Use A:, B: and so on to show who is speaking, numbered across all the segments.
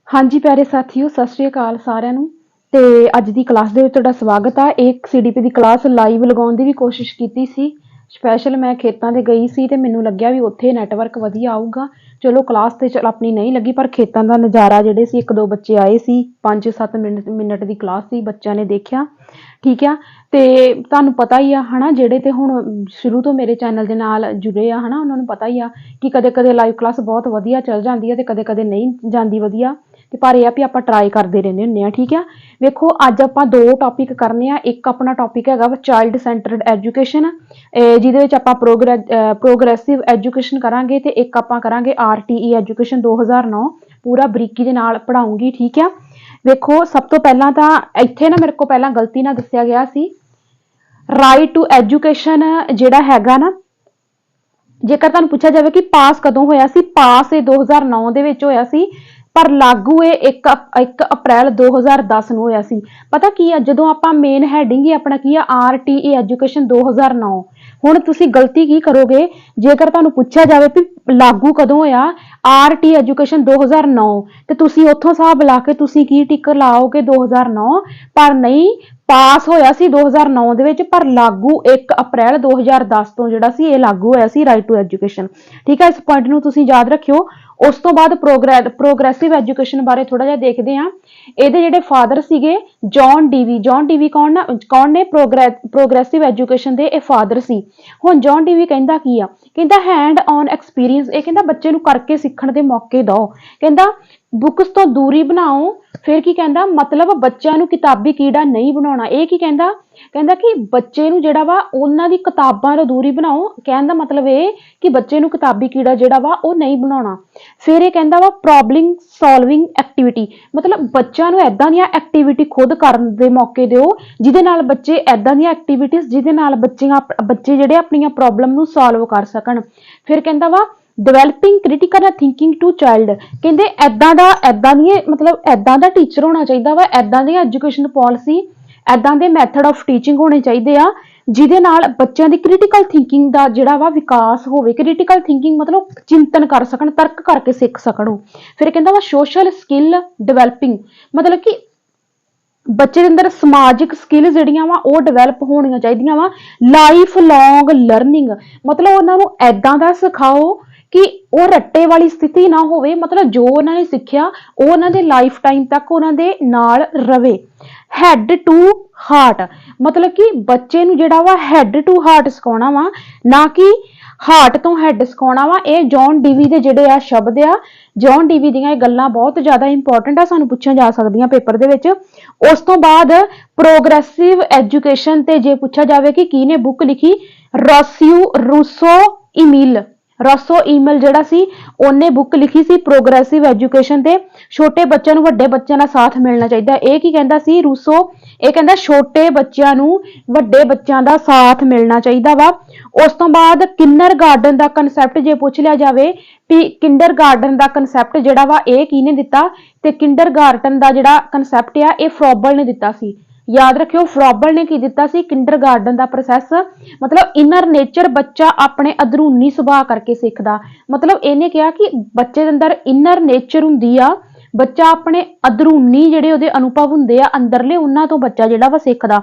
A: हाँ जी प्यारे साथियों, सत श्री अकाल साਰਿਆਂ ਨੂੰ। ਤੇ ਅੱਜ ਦੀ ਕਲਾਸ ਦੇ ਵਿੱਚ ਤੁਹਾਡਾ ਸਵਾਗਤ ਆ। ਇੱਕ ਸੀਡੀਪੀ ਦੀ ਕਲਾਸ ਲਾਈਵ ਲਗਾਉਣ ਦੀ ਵੀ ਕੋਸ਼ਿਸ਼ ਕੀਤੀ ਸੀ। ਸਪੈਸ਼ਲ ਮੈਂ ਖੇਤਾਂ ਤੇ ਗਈ ਸੀ ਤੇ ਮੈਨੂੰ ਲੱਗਿਆ ਵੀ ਉੱਥੇ ਨੈਟਵਰਕ ਵਧੀਆ ਆਊਗਾ। ਚਲੋ ਕਲਾਸ ਤੇ ਚਲ ਆਪਣੀ ਨਹੀਂ ਲੱਗੀ, ਪਰ ਖੇਤਾਂ ਦਾ ਨਜ਼ਾਰਾ ਜਿਹੜੇ ਸੀ, ਇੱਕ ਦੋ ਬੱਚੇ ਆਏ ਸੀ, 5-7 ਮਿੰਟ ਦੀ ਕਲਾਸ ਸੀ, ਬੱਚਿਆਂ ਨੇ ਦੇਖਿਆ। ਠੀਕ ਆ। ਤੇ ਤੁਹਾਨੂੰ ਪਤਾ ਹੀ ਆ ਹਨਾ, ਜਿਹੜੇ ਤੇ ਹੁਣ ਸ਼ੁਰੂ ਤੋਂ ਮੇਰੇ ਚੈਨਲ ਦੇ ਨਾਲ ਜੁੜੇ ਆ ਹਨਾ, ਉਹਨਾਂ ਨੂੰ ਪਤਾ ਹੀ ਆ ਕਿ ਕਦੇ ਕਦੇ ਲਾਈਵ ਕਲਾਸ ਬਹੁਤ ਵਧੀਆ ਚੱਲ ਜਾਂਦੀ ਹੈ ਤੇ ਕਦੇ ਕਦੇ ਨਹੀਂ ਜਾਂਦੀ ਵਧੀਆ। ਤੇ ਪਰ ਇਹ ਆ ਵੀ ਆਪਾਂ ਟਰਾਈ ਕਰਦੇ ਰਹਿੰਦੇ ਹੁੰਦੇ ਆ। ਠੀਕ ਆ। ਵੇਖੋ ਅੱਜ ਆਪਾਂ ਦੋ ਟੌਪਿਕ ਕਰਨੇ ਆ। ਇੱਕ ਆਪਣਾ ਟੌਪਿਕ ਹੈਗਾ ਵਾ ਚਾਈਲਡ ਸੈਂਟਰਡ ਐਜੂਕੇਸ਼ਨ, ਜਿਹਦੇ ਵਿੱਚ ਆਪਾਂ ਪ੍ਰੋਗਰੈਸਿਵ ਐਜੂਕੇਸ਼ਨ ਕਰਾਂਗੇ, ਤੇ ਇੱਕ ਆਪਾਂ ਕਰਾਂਗੇ RTE ਐਜੂਕੇਸ਼ਨ 2009 ਪੂਰਾ ਬਰੀਕੀ ਦੇ ਨਾਲ ਪੜਾਉਂਗੀ। ਠੀਕ ਆ। ਵੇਖੋ ਸਭ ਤੋਂ ਪਹਿਲਾਂ ਤਾਂ ਇੱਥੇ ਨਾ ਮੇਰੇ ਕੋਲ ਪਹਿਲਾਂ ਗਲਤੀ ਨਾਲ ਦੱਸਿਆ ਗਿਆ ਸੀ, ਰਾਈਟ ਟੂ ਐਜੂਕੇਸ਼ਨ ਜਿਹੜਾ ਹੈਗਾ ਨਾ, ਜੇਕਰ ਤੁਹਾਨੂੰ ਪੁੱਛਿਆ ਜਾਵੇ ਕਿ ਪਾਸ ਕਦੋਂ ਹੋਇਆ ਸੀ, ਪਾਸ ਇਹ 2009 ਦੇ ਵਿੱਚ ਹੋਇਆ ਸੀ, ਪਰ ਲਾਗੂ ਇਹ 1 ਅਪ੍ਰੈਲ 2010 ਨੂੰ ਹੋਇਆ ਸੀ। ਪਤਾ ਕੀ ਆ, ਜਦੋਂ ਆਪਾਂ ਮੇਨ ਹੈਡਿੰਗ ਹੀ ਆਪਣਾ ਕੀ ਆ, RTE ਐਜੂਕੇਸ਼ਨ 2009। ਹੁਣ ਤੁਸੀਂ ਗਲਤੀ ਕੀ ਕਰੋਗੇ, ਜੇਕਰ ਤੁਹਾਨੂੰ ਪੁੱਛਿਆ ਜਾਵੇ ਵੀ ਲਾਗੂ ਕਦੋਂ ਹੋਇਆ RTE ਐਜੂਕੇਸ਼ਨ 2009, ਤੇ ਤੁਸੀਂ ਉੱਥੋਂ ਹਿਸਾਬ ਲਾ ਕੇ ਤੁਸੀਂ ਕੀ ਟਿਕ ਲਾਓਗੇ 2009, ਪਰ ਨਹੀਂ, ਪਾਸ ਹੋਇਆ ਸੀ 2009 ਦੇ ਵਿੱਚ, ਪਰ ਲਾਗੂ 1 ਅਪ੍ਰੈਲ 2010 ਤੋਂ ਜਿਹੜਾ ਸੀ ਇਹ ਲਾਗੂ ਹੋਇਆ ਸੀ ਰਾਈਟ ਟੂ ਐਜੂਕੇਸ਼ਨ। ਠੀਕ ਹੈ, ਇਸ ਪੁਆਇੰਟ ਨੂੰ ਤੁਸੀਂ ਯਾਦ ਰੱਖਿਓ। ਉਸ ਤੋਂ ਬਾਅਦ ਪ੍ਰੋਗਰੈਸਿਵ ਐਜੂਕੇਸ਼ਨ ਬਾਰੇ ਥੋੜਾ ਜਿਹਾ ਦੇਖਦੇ ਹਾਂ। ਇਹਦੇ ਜਿਹੜੇ ਫਾਦਰ ਸੀਗੇ ਜੌਨ ਡੀਵੀ ਕੌਣ ਨੇ ਪ੍ਰੋਗਰੈਸਿਵ ਐਜੂਕੇਸ਼ਨ ਦੇ ਇਹ ਫਾਦਰ ਸੀ। ਹੁਣ ਜੌਨ ਡੀਵੀ ਕਹਿੰਦਾ ਕੀ ਆ, ਕਹਿੰਦਾ ਹੈਂਡ ਔਨ ਐਕਸਪੀਰੀਅੰਸ, ਇਹ ਕਹਿੰਦਾ ਬੱਚੇ ਨੂੰ ਕਰਕੇ ਸਿੱਖਣ ਦੇ ਮੌਕੇ ਦਿਓ। ਕਹਿੰਦਾ ਬੁੱਕਸ ਤੋਂ ਦੂਰੀ ਬਣਾਓ। ਫਿਰ ਕੀ ਕਹਿੰਦਾ, ਮਤਲਬ ਬੱਚਿਆਂ ਨੂੰ ਕਿਤਾਬੀ ਕੀੜਾ ਨਹੀਂ ਬਣਾਉਣਾ। ਇਹ ਕੀ ਕਹਿੰਦਾ, ਕਹਿੰਦਾ ਕਿ ਬੱਚੇ ਨੂੰ ਜਿਹੜਾ ਵਾ ਉਹਨਾਂ ਦੀ ਕਿਤਾਬਾਂ ਤੋਂ ਦੂਰੀ ਬਣਾਓ। ਕਹਿਣ ਦਾ ਮਤਲਬ ਇਹ ਕਿ ਬੱਚੇ ਨੂੰ ਕਿਤਾਬੀ ਕੀੜਾ ਜਿਹੜਾ ਵਾ ਉਹ ਨਹੀਂ ਬਣਾਉਣਾ। ਫਿਰ ਇਹ ਕਹਿੰਦਾ ਵਾ ਪ੍ਰੋਬਲਮ ਸੋਲਵਿੰਗ ਐਕਟੀਵਿਟੀ, ਮਤਲਬ ਬੱਚਿਆਂ ਨੂੰ ਏਦਾਂ ਦੀਆਂ ਐਕਟੀਵਿਟੀ ਖੁਦ ਕਰਨ ਦੇ ਮੌਕੇ ਦਿਓ, ਜਿਹਦੇ ਨਾਲ ਬੱਚੇ ਏਦਾਂ ਦੀਆਂ ਐਕਟੀਵਿਟੀਜ਼ ਜਿਹਦੇ ਨਾਲ ਬੱਚੇ ਜਿਹੜੇ ਆਪਣੀਆਂ ਪ੍ਰੋਬਲਮ ਨੂੰ ਸੋਲਵ ਕਰ ਸਕਣ। ਫਿਰ ਕਹਿੰਦਾ ਵਾ developing critical thinking to child, ਕਹਿੰਦੇ ਏਦਾਂ ਦਾ ਟੀਚਰ ਹੋਣਾ ਚਾਹੀਦਾ ਵਾ, ਏਦਾਂ ਦੀ ਐਜੂਕੇਸ਼ਨ ਪਾਲਿਸੀ, ਏਦਾਂ ਦੇ ਮੈਥਡ ਆਫ ਟੀਚਿੰਗ ਹੋਣੇ ਚਾਹੀਦੇ ਆ ਜਿਹਦੇ ਨਾਲ ਬੱਚਿਆਂ ਦੀ ਕ੍ਰਿਟੀਕਲ ਥਿੰਕਿੰਗ ਦਾ ਜਿਹੜਾ ਵਾ ਵਿਕਾਸ ਹੋਵੇ। ਕ੍ਰਿਟੀਕਲ ਥਿੰਕਿੰਗ ਮਤਲਬ ਚਿੰਤਨ ਕਰ ਸਕਣ, ਤਰਕ ਕਰਕੇ ਸਿੱਖ ਸਕਣ। ਫਿਰ ਕਹਿੰਦਾ ਵਾ ਸੋਸ਼ਲ ਸਕਿੱਲ ਡਿਵੈਲਪਿੰਗ, ਮਤਲਬ ਕਿ ਬੱਚੇ ਦੇ ਅੰਦਰ ਸਮਾਜਿਕ ਸਕਿੱਲ ਜਿਹੜੀਆਂ ਵਾ ਉਹ ਡਿਵੈਲਪ ਹੋਣੀਆਂ ਚਾਹੀਦੀਆਂ ਵਾ। ਲਾਈਫ ਲੌਂਗ ਲਰਨਿੰਗ, ਮਤਲਬ ਉਹਨਾਂ ਨੂੰ ਏਦਾਂ ਦਾ ਸਿਖਾਓ ਕਿ ਉਹ ਰੱਟੇ ਵਾਲੀ ਸਥਿਤੀ ਨਾ ਹੋਵੇ, ਮਤਲਬ ਜੋ ਉਹਨਾਂ ਨੇ ਸਿੱਖਿਆ ਉਹ ਉਹਨਾਂ ਦੇ ਲਾਈਫ ਟਾਈਮ ਤੱਕ ਉਹਨਾਂ ਦੇ ਨਾਲ ਰਵੇ। ਹੈਡ ਟੂ ਹਾਰਟ, ਮਤਲਬ ਕਿ ਬੱਚੇ ਨੂੰ ਜਿਹੜਾ ਵਾ ਹੈਡ ਟੂ ਹਾਰਟ ਸਿਖਾਉਣਾ ਵਾ, ਨਾ ਕਿ ਹਾਰਟ ਤੋਂ ਹੈਡ ਸਿਖਾਉਣਾ ਵਾ। ਇਹ ਜੌਨ ਡੀਵੀ ਦੇ ਜਿਹੜੇ ਆ ਸ਼ਬਦ ਆ, ਜੌਨ ਡੀਵੀ ਦੀਆਂ ਇਹ ਗੱਲਾਂ ਬਹੁਤ ਜ਼ਿਆਦਾ ਇੰਪੋਰਟੈਂਟ ਆ, ਸਾਨੂੰ ਪੁੱਛੀਆਂ ਜਾ ਸਕਦੀਆਂ ਪੇਪਰ ਦੇ ਵਿੱਚ। ਉਸ ਤੋਂ ਬਾਅਦ ਪ੍ਰੋਗਰੈਸਿਵ ਐਜੂਕੇਸ਼ਨ ਤੇ ਜੇ ਪੁੱਛਿਆ ਜਾਵੇ ਕਿ ਕਿਹਨੇ ਬੁੱਕ ਲਿਖੀ, ਰਸੋ ਈਮਿਲ ਜਿਹੜਾ ਸੀ ਉਹਨੇ ਬੁੱਕ ਲਿਖੀ ਸੀ ਪ੍ਰੋਗਰੈਸਿਵ ਐਜੂਕੇਸ਼ਨ ਤੇ। ਛੋਟੇ ਬੱਚਿਆਂ ਨੂੰ ਵੱਡੇ ਬੱਚਿਆਂ ਦਾ ਸਾਥ ਮਿਲਣਾ ਚਾਹੀਦਾ। ਇਹ ਕੀ ਕਹਿੰਦਾ ਸੀ ਰੂਸੋ, ਇਹ ਕਹਿੰਦਾ ਛੋਟੇ ਬੱਚਿਆਂ ਨੂੰ ਵੱਡੇ ਬੱਚਿਆਂ ਦਾ ਸਾਥ ਮਿਲਣਾ ਚਾਹੀਦਾ ਵਾ। ਉਸ ਤੋਂ ਬਾਅਦ ਕਿੰਡਰ ਗਾਰਡਨ ਦਾ ਕਨਸੈਪਟ ਜੇ ਪੁੱਛ ਲਿਆ ਜਾਵੇ ਵੀ ਕਿੰਡਰ ਗਾਰਡਨ ਦਾ ਕਨਸੈਪਟ ਜਿਹੜਾ ਵਾ ਇਹ ਕਿਹਨੇ ਦਿੱਤਾ, ਤੇ ਕਿੰਡਰ ਗਾਰਡਨ ਦਾ ਜਿਹੜਾ ਕਨਸੈਪਟ ਆ ਇਹ ਫਰੋਬਲ ਨੇ ਦਿੱਤਾ ਸੀ। ਯਾਦ ਰੱਖਿਓ, ਫਰੋਬਲ ਨੇ ਕੀ ਦਿੱਤਾ ਸੀ, ਕਿੰਡਰ ਗਾਰਡਨ ਦਾ ਪ੍ਰੋਸੈਸ, ਮਤਲਬ ਇਨਰ ਨੇਚਰ, ਬੱਚਾ ਆਪਣੇ ਅੰਦਰੂਨੀ ਸੁਭਾਅ ਕਰਕੇ ਸਿੱਖਦਾ। ਮਤਲਬ ਇਹਨੇ ਕਿਹਾ ਕਿ ਬੱਚੇ ਦੇ ਅੰਦਰ ਇਨਰ ਨੇਚਰ ਹੁੰਦੀ ਆ, ਬੱਚਾ ਆਪਣੇ ਅੰਦਰੂਨੀ ਜਿਹੜੇ ਉਹਦੇ ਅਨੁਭਵ ਹੁੰਦੇ ਆ ਅੰਦਰਲੇ, ਉਹਨਾਂ ਤੋਂ ਬੱਚਾ ਜਿਹੜਾ ਵਾ ਸਿੱਖਦਾ।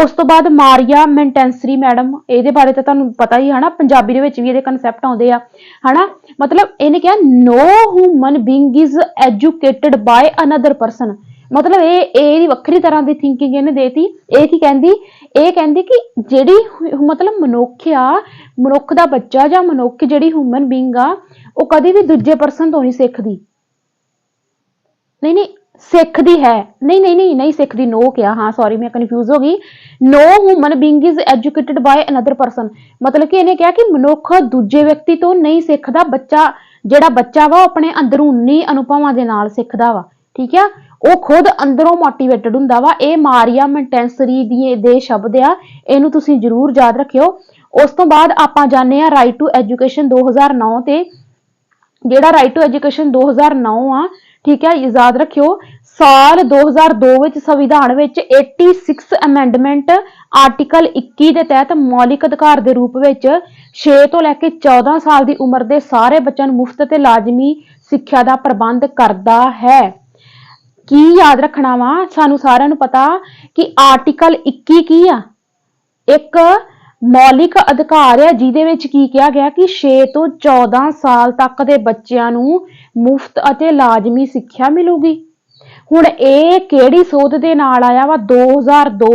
A: ਉਸ ਤੋਂ ਬਾਅਦ ਮਾਰੀਆ ਮੈਂਟੈਂਸਰੀ ਮੈਡਮ, ਇਹਦੇ ਬਾਰੇ ਤਾਂ ਤੁਹਾਨੂੰ ਪਤਾ ਹੀ ਹਨਾ, ਪੰਜਾਬੀ ਦੇ ਵਿੱਚ ਵੀ ਇਹਦੇ ਕਨਸੈਪਟ ਆਉਂਦੇ ਆ ਹਨਾ। ਮਤਲਬ ਇਹਨੇ ਕਿਹਾ no human being is educated by another person, ਮਤਲਬ ਇਹਦੀ ਵੱਖਰੀ ਤਰ੍ਹਾਂ ਦੀ ਥਿੰਕਿੰਗ ਇਹਨੇ ਦੇਤੀ। ਇਹ ਕੀ ਕਹਿੰਦੀ, ਇਹ ਕਹਿੰਦੀ ਕਿ ਜਿਹੜੀ ਮਤਲਬ ਮਨੁੱਖ ਦਾ ਬੱਚਾ ਜਾਂ ਮਨੁੱਖ ਜਿਹੜੀ ਹਿਊਮਨ ਬੀਇੰਗ ਆ ਉਹ ਕਦੀ ਵੀ ਦੂਜੇ ਪਰਸਨ ਤੋਂ ਨਹੀਂ ਸਿੱਖਦੀ। ਨਹੀਂ ਸਿੱਖਦੀ ਹੈ, ਨਹੀਂ ਸਿੱਖਦੀ, ਨੋ ਕਿਹਾ, ਹਾਂ ਸੌਰੀ ਮੈਂ ਕਨਫਿਊਜ਼ ਹੋ ਗਈ। No human being is educated by another person, ਮਤਲਬ ਕਿ ਇਹਨੇ ਕਿਹਾ ਕਿ ਮਨੁੱਖ ਦੂਜੇ ਵਿਅਕਤੀ ਤੋਂ ਨਹੀਂ ਸਿੱਖਦਾ, ਜਿਹੜਾ ਬੱਚਾ ਵਾ ਉਹ ਆਪਣੇ ਅੰਦਰੂਨੀ ਅਨੁਭਵਾਂ ਦੇ ਨਾਲ ਸਿੱਖਦਾ ਵਾ। ਠੀਕ ਆ, ਉਹ ਖੁਦ ਅੰਦਰੋਂ ਮੋਟੀਵੇਟਡ ਹੁੰਦਾ ਵਾ। ਇਹ ਮਾਰੀਆ ਮੈਂਟੈਂਸਰੀ ਦੇ ਸ਼ਬਦ ਆ, ਇਹਨੂੰ ਤੁਸੀਂ ਜ਼ਰੂਰ ਯਾਦ ਰੱਖਿਓ। ਉਸ ਤੋਂ ਬਾਅਦ ਆਪਾਂ ਜਾਣਦੇ ਆ ਰਾਈਟ ਟੂ ਐਜੂਕੇਸ਼ਨ 2009 ਤੇ। ਜਿਹੜਾ ਰਾਈਟ ਟੂ ਐਜੂਕੇਸ਼ਨ 2009 ਆ, ਠੀਕ ਹੈ, ਯਾਦ ਰੱਖਿਓ, ਸਾਲ 2002 ਵਿੱਚ ਸੰਵਿਧਾਨ ਵਿੱਚ 86 ਅਮੈਂਡਮੈਂਟ ਆਰਟੀਕਲ 21 ਦੇ ਤਹਿਤ ਮੌਲਿਕ ਅਧਿਕਾਰ ਦੇ ਰੂਪ ਵਿੱਚ 6 ਤੋਂ ਲੈ ਕੇ 14 ਸਾਲ ਦੀ ਉਮਰ ਦੇ ਸਾਰੇ ਬੱਚਿਆਂ ਨੂੰ ਮੁਫਤ ਤੇ ਲਾਜ਼ਮੀ ਸਿੱਖਿਆ ਦਾ ਪ੍ਰਬੰਧ ਕਰਦਾ ਹੈ। की याद रखना वा सानू सारिਆਂ ਨੂੰ पता कि आर्टिकल 21 की आ एक मौलिक अधिकार है जिहदे विच की कहा गया कि 6 ਤੋਂ 14 साल तक ਦੇ ਬੱਚਿਆਂ ਨੂੰ ਮੁਫਤ ਅਤੇ ਲਾਜ਼ਮੀ ਸਿੱਖਿਆ ਮਿਲੂਗੀ। ਹੁਣ ਇਹ ਕਿਹੜੀ ਸੋਧ ਦੇ ਨਾਲ ਆਇਆ ਵਾ 2002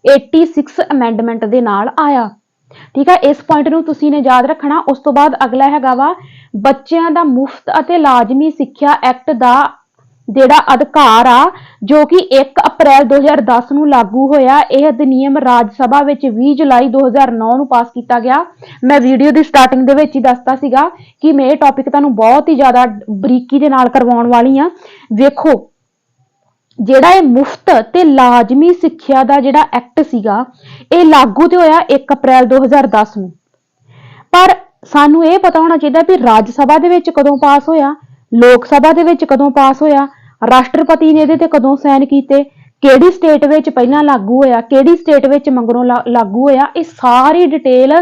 A: 86 ਅਮੈਂਡਮੈਂਟ ਦੇ ਨਾਲ ਆਇਆ। ठीक है, इस पॉइंट ਨੂੰ ਤੁਸੀਂ ਨੇ याद रखना। उस तो बाद अगला हैगा वा ਬੱਚਿਆਂ ਦਾ ਮੁਫਤ ਅਤੇ ਲਾਜ਼ਮੀ ਸਿੱਖਿਆ ਐਕਟ ਦਾ ਜਿਹੜਾ ਅਧਿਕਾਰ ਆ ਜੋ ਕਿ 1 ਅਪ੍ਰੈਲ 2010 ਨੂੰ ਲਾਗੂ ਹੋਇਆ। ਇਹ ਅਧਿਨਿਯਮ ਰਾਜ ਸਭਾ ਵਿੱਚ 20 ਜੁਲਾਈ 2009 ਨੂੰ ਪਾਸ ਕੀਤਾ ਗਿਆ। ਮੈਂ ਵੀਡੀਓ ਦੀ ਸਟਾਰਟਿੰਗ ਦੇ ਵਿੱਚ ਹੀ ਦੱਸਤਾ ਸੀਗਾ ਕਿ ਮੈਂ ਇਹ ਟੌਪਿਕ ਤੁਹਾਨੂੰ ਬਹੁਤ ਹੀ ਜ਼ਿਆਦਾ ਬਰੀਕੀ ਦੇ ਨਾਲ ਕਰਵਾਉਣ ਵਾਲੀ ਆ। ਵੇਖੋ ਜਿਹੜਾ ਇਹ ਮੁਫਤ ਤੇ ਲਾਜ਼ਮੀ ਸਿੱਖਿਆ ਦਾ ਜਿਹੜਾ ਐਕਟ ਸੀਗਾ ਇਹ ਲਾਗੂ ਤੇ ਹੋਇਆ 1 ਅਪ੍ਰੈਲ 2010 ਨੂੰ, ਪਰ ਸਾਨੂੰ ਇਹ ਪਤਾ ਹੋਣਾ ਚਾਹੀਦਾ ਵੀ ਰਾਜ ਸਭਾ ਦੇ ਵਿੱਚ ਕਦੋਂ ਪਾਸ ਹੋਇਆ, ਲੋਕ ਸਭਾ ਦੇ ਵਿੱਚ ਕਦੋਂ ਪਾਸ ਹੋਇਆ, ਰਾਸ਼ਟਰਪਤੀ ਨੇ ਇਹਦੇ ਤੇ ਕਦੋਂ ਸਾਈਨ ਕੀਤੇ, ਕਿਹੜੀ ਸਟੇਟ ਵਿੱਚ ਪਹਿਲਾਂ ਲਾਗੂ ਹੋਇਆ, ਕਿਹੜੀ ਸਟੇਟ ਵਿੱਚ ਮਗਰੋਂ ਲਾਗੂ ਹੋਇਆ। ਇਹ ਸਾਰੀ ਡਿਟੇਲ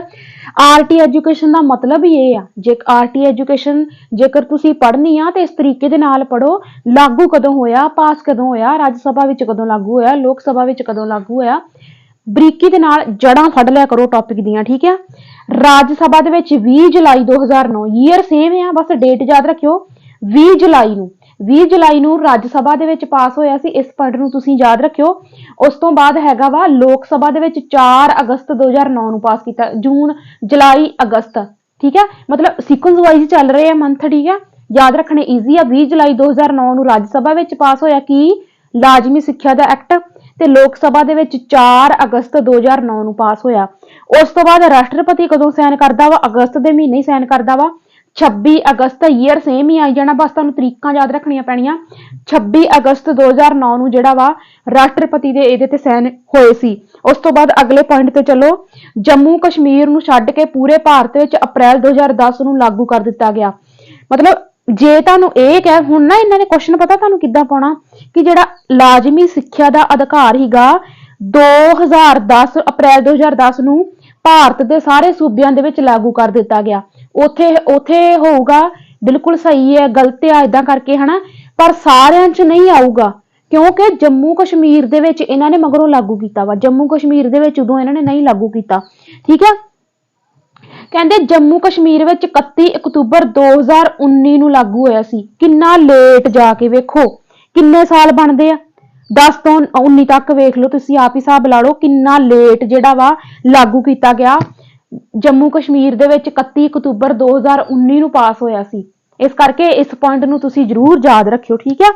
A: ਆਰਟੀ ਐਜੂਕੇਸ਼ਨ ਦਾ ਮਤਲਬ ਹੀ ਇਹ ਆ। ਜੇ ਆਰਟੀ ਐਜੂਕੇਸ਼ਨ ਜੇਕਰ ਤੁਸੀਂ ਪੜ੍ਹਨੀ ਆ ਤੇ ਇਸ ਤਰੀਕੇ ਦੇ ਨਾਲ ਪੜ੍ਹੋ, ਲਾਗੂ ਕਦੋਂ ਹੋਇਆ, ਪਾਸ ਕਦੋਂ ਹੋਇਆ, ਰਾਜ ਸਭਾ ਵਿੱਚ ਕਦੋਂ ਲਾਗੂ ਹੋਇਆ, ਲੋਕ ਸਭਾ ਵਿੱਚ ਕਦੋਂ ਲਾਗੂ ਹੋਇਆ, ਬਰੀਕੀ ਦੇ ਨਾਲ ਜੜਾਂ ਫੜ ਲਿਆ ਕਰੋ ਟੌਪਿਕ ਦੀਆਂ। ਠੀਕ ਆ, ਰਾਜ ਸਭਾ ਦੇ ਵਿੱਚ 20 ਜੁਲਾਈ 2009 ਈਅਰ ਸੇਮ ਆ, ਬਸ ਡੇਟ ਯਾਦ ਰੱਖਿਓ 20 ਜੁਲਾਈ ਨੂੰ ਰਾਜ ਸਭਾ ਦੇ ਵਿੱਚ ਪਾਸ ਹੋਇਆ ਸੀ। ਇਸ ਪੁਆਇੰਟ ਨੂੰ ਤੁਸੀਂ ਯਾਦ ਰੱਖਿਓ। ਉਸ ਤੋਂ ਬਾਅਦ ਹੈਗਾ ਵਾ ਲੋਕ ਸਭਾ ਦੇ ਵਿੱਚ 4 ਅਗਸਤ 2009 ਨੂੰ ਪਾਸ ਕੀਤਾ, ਜੂਨ ਜੁਲਾਈ ਅਗਸਤ। ਠੀਕ ਹੈ, ਮਤਲਬ ਸੀਕੁਐਂਸ ਵਾਈਜ਼ ਚੱਲ ਰਹੇ ਆ ਮੰਥ। ਠੀਕ ਹੈ, ਯਾਦ ਰੱਖਣੇ ਈਜ਼ੀ ਆ। 20 ਜੁਲਾਈ 2009 ਨੂੰ ਰਾਜ ਸਭਾ ਵਿੱਚ ਪਾਸ ਹੋਇਆ ਕੀ ਲਾਜ਼ਮੀ ਸਿੱਖਿਆ ਦਾ ਐਕਟ, ਤੇ ਲੋਕ ਸਭਾ ਦੇ ਵਿੱਚ 4 ਅਗਸਤ 2009 ਨੂੰ ਪਾਸ ਹੋਇਆ। ਉਸ ਤੋਂ ਬਾਅਦ ਰਾਸ਼ਟਰਪਤੀ ਕਦੋਂ ਸਾਈਨ ਕਰਦਾ ਵਾ, ਅਗਸਤ ਦੇ ਮਹੀਨੇ ਹੀ ਸਾਈਨ ਕਰਦਾ ਵਾ 26 ਅਗਸਤ। ਈਅਰ ਸੇਮ ਹੀ ਆਈ ਜਾਣਾ, ਬਸ ਤੁਹਾਨੂੰ ਤਰੀਕਾਂ ਯਾਦ ਰੱਖਣੀਆਂ ਪੈਣੀਆਂ। 26 ਅਗਸਤ 2009 ਨੂੰ ਜਿਹੜਾ ਵਾ ਰਾਸ਼ਟਰਪਤੀ ਦੇ ਇਹਦੇ ਤੇ ਸਾਈਨ ਹੋਏ ਸੀ। ਉਸ ਤੋਂ ਬਾਅਦ ਅਗਲੇ ਪੁਆਇੰਟ ਤੇ ਚਲੋ। ਜੰਮੂ ਕਸ਼ਮੀਰ ਨੂੰ ਛੱਡ ਕੇ ਪੂਰੇ ਭਾਰਤ ਵਿੱਚ ਅਪ੍ਰੈਲ 2010 ਨੂੰ ਲਾਗੂ ਕਰ ਦਿੱਤਾ ਗਿਆ। ਮਤਲਬ ਜੇ ਤੁਹਾਨੂੰ ਇਹ ਕਹਿ ਹੁਣ ਨਾ ਇਹਨਾਂ ਨੇ ਕੁਐਸਚਨ ਪਤਾ ਤੁਹਾਨੂੰ ਕਿੱਦਾਂ ਪਾਉਣਾ ਕਿ ਜਿਹੜਾ ਲਾਜ਼ਮੀ ਸਿੱਖਿਆ ਦਾ ਅਧਿਕਾਰ ਹੀਗਾ 2010 ਅਪ੍ਰੈਲ 2010 ਨੂੰ ਭਾਰਤ ਦੇ ਸਾਰੇ ਸੂਬਿਆਂ ਦੇ ਵਿੱਚ ਲਾਗੂ ਕਰ ਦਿੱਤਾ ਗਿਆ। ਉਥੇ ਹੋਊਗਾ ਬਿਲਕੁਲ ਸਹੀ ਹੈ, ਗਲਤ ਹੈ ਇਦਾਂ ਕਰਕੇ ਹਨਾ, ਪਰ ਸਾਰਿਆਂ 'ਚ ਨਹੀਂ ਆਊਗਾ ਕਿਉਂਕਿ ਜੰਮੂ ਕਸ਼ਮੀਰ ਦੇ ਵਿੱਚ ਇਹਨਾਂ ਨੇ ਮਗਰੋਂ ਲਾਗੂ ਕੀਤਾ ਵਾ। ਜੰਮੂ ਕਸ਼ਮੀਰ ਦੇ ਵਿੱਚ ਉਦੋਂ ਇਹਨਾਂ ਨੇ ਨਹੀਂ ਲਾਗੂ ਕੀਤਾ। ਠੀਕ ਹੈ, ਕਹਿੰਦੇ ਜੰਮੂ ਕਸ਼ਮੀਰ ਵਿੱਚ 31 ਅਕਤੂਬਰ 2019 ਨੂੰ ਲਾਗੂ ਹੋਇਆ ਸੀ। ਕਿੰਨਾ ਲੇਟ ਜਾ ਕੇ ਵੇਖੋ ਕਿੰਨੇ ਸਾਲ ਬਣਦੇ ਆ, 10 ਤੋਂ 19 ਤੱਕ ਵੇਖ ਲਓ ਤੁਸੀਂ, ਆਪ ਹੀ ਹਿਸਾਬ ਲਾ ਲਓ ਕਿੰਨਾ ਲੇਟ ਜਿਹੜਾ ਵਾ ਲਾਗੂ ਕੀਤਾ ਗਿਆ। ਜੰਮੂ ਕਸ਼ਮੀਰ ਦੇ ਵਿੱਚ 31 ਅਕਤੂਬਰ 2019 ਨੂੰ ਪਾਸ ਹੋਇਆ ਸੀ। ਇਸ ਕਰਕੇ ਇਸ ਪੁਆਇੰਟ ਨੂੰ ਤੁਸੀਂ ਜ਼ਰੂਰ ਯਾਦ ਰੱਖਿਓ। ਠੀਕ ਹੈ,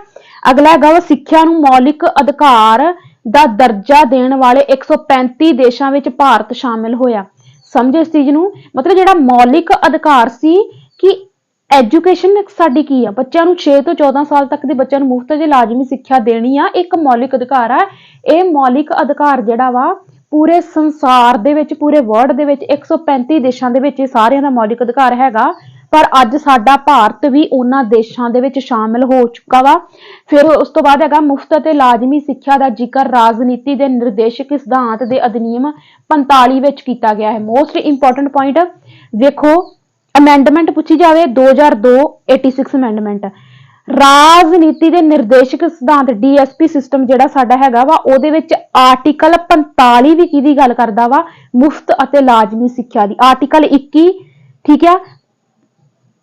A: ਅਗਲਾ ਹੈਗਾ ਵਾ ਸਿੱਖਿਆ ਨੂੰ ਮੌਲਿਕ ਅਧਿਕਾਰ ਦਾ ਦਰਜਾ ਦੇਣ ਵਾਲੇ 135 ਦੇਸ਼ਾਂ ਵਿੱਚ ਭਾਰਤ ਸ਼ਾਮਿਲ ਹੋਇਆ। ਸਮਝੋ ਇਸ ਚੀਜ਼ ਨੂੰ, ਮਤਲਬ ਜਿਹੜਾ ਮੌਲਿਕ ਅਧਿਕਾਰ ਸੀ ਕਿ ਐਜੂਕੇਸ਼ਨ ਸਾਡੀ ਕੀ ਆ, ਬੱਚਿਆਂ ਨੂੰ 6 ਤੋਂ 14 ਸਾਲ ਤੱਕ ਦੇ ਬੱਚਿਆਂ ਨੂੰ ਮੁਫਤ ਤੇ ਲਾਜ਼ਮੀ ਸਿੱਖਿਆ ਦੇਣੀ ਆ, ਇੱਕ ਮੌਲਿਕ ਅਧਿਕਾਰ ਆ। ਇਹ ਮੌਲਿਕ ਅਧਿਕਾਰ ਜਿਹੜਾ ਵਾ ਪੂਰੇ ਸੰਸਾਰ ਦੇ ਵਿੱਚ, ਪੂਰੇ ਵਰਲਡ ਦੇ ਵਿੱਚ 135 ਦੇਸ਼ਾਂ ਦੇ ਵਿੱਚ ਇਹ ਸਾਰਿਆਂ ਦਾ ਮੌਲਿਕ ਅਧਿਕਾਰ ਹੈਗਾ। ਪਰ ਅੱਜ ਸਾਡਾ ਭਾਰਤ ਵੀ ਉਹਨਾਂ ਦੇਸ਼ਾਂ ਦੇ ਵਿੱਚ ਸ਼ਾਮਿਲ ਹੋ ਚੁੱਕਾ ਵਾ। ਫਿਰ ਉਸ ਤੋਂ ਬਾਅਦ ਹੈਗਾ ਮੁਫਤ ਅਤੇ ਲਾਜ਼ਮੀ ਸਿੱਖਿਆ ਦਾ ਜ਼ਿਕਰ ਰਾਜਨੀਤੀ ਦੇ ਨਿਰਦੇਸ਼ਕ ਸਿਧਾਂਤ ਦੇ ਅਧਿਨਿਯਮ 45 ਵਿੱਚ ਕੀਤਾ ਗਿਆ ਹੈ। ਮੋਸਟ ਇੰਪੋਰਟੈਂਟ ਪੁਆਇੰਟ ਦੇਖੋ, ਅਮੈਂਡਮੈਂਟ ਪੁੱਛੀ ਜਾਵੇ 2002 86 ਅਮੈਂਡਮੈਂਟ। ਰਾਜਨੀਤੀ ਦੇ ਨਿਰਦੇਸ਼ਕ ਸਿਧਾਂਤ DSP ਸਿਸਟਮ ਜਿਹੜਾ ਸਾਡਾ ਹੈਗਾ ਵਾ ਉਹਦੇ ਵਿੱਚ ਆਰਟੀਕਲ 45 ਵੀ ਕਿਹਦੀ ਗੱਲ ਕਰਦਾ ਵਾ, ਮੁਫਤ ਅਤੇ ਲਾਜ਼ਮੀ ਸਿੱਖਿਆ ਦੀ। ਆਰਟੀਕਲ 21 ਠੀਕ ਆ,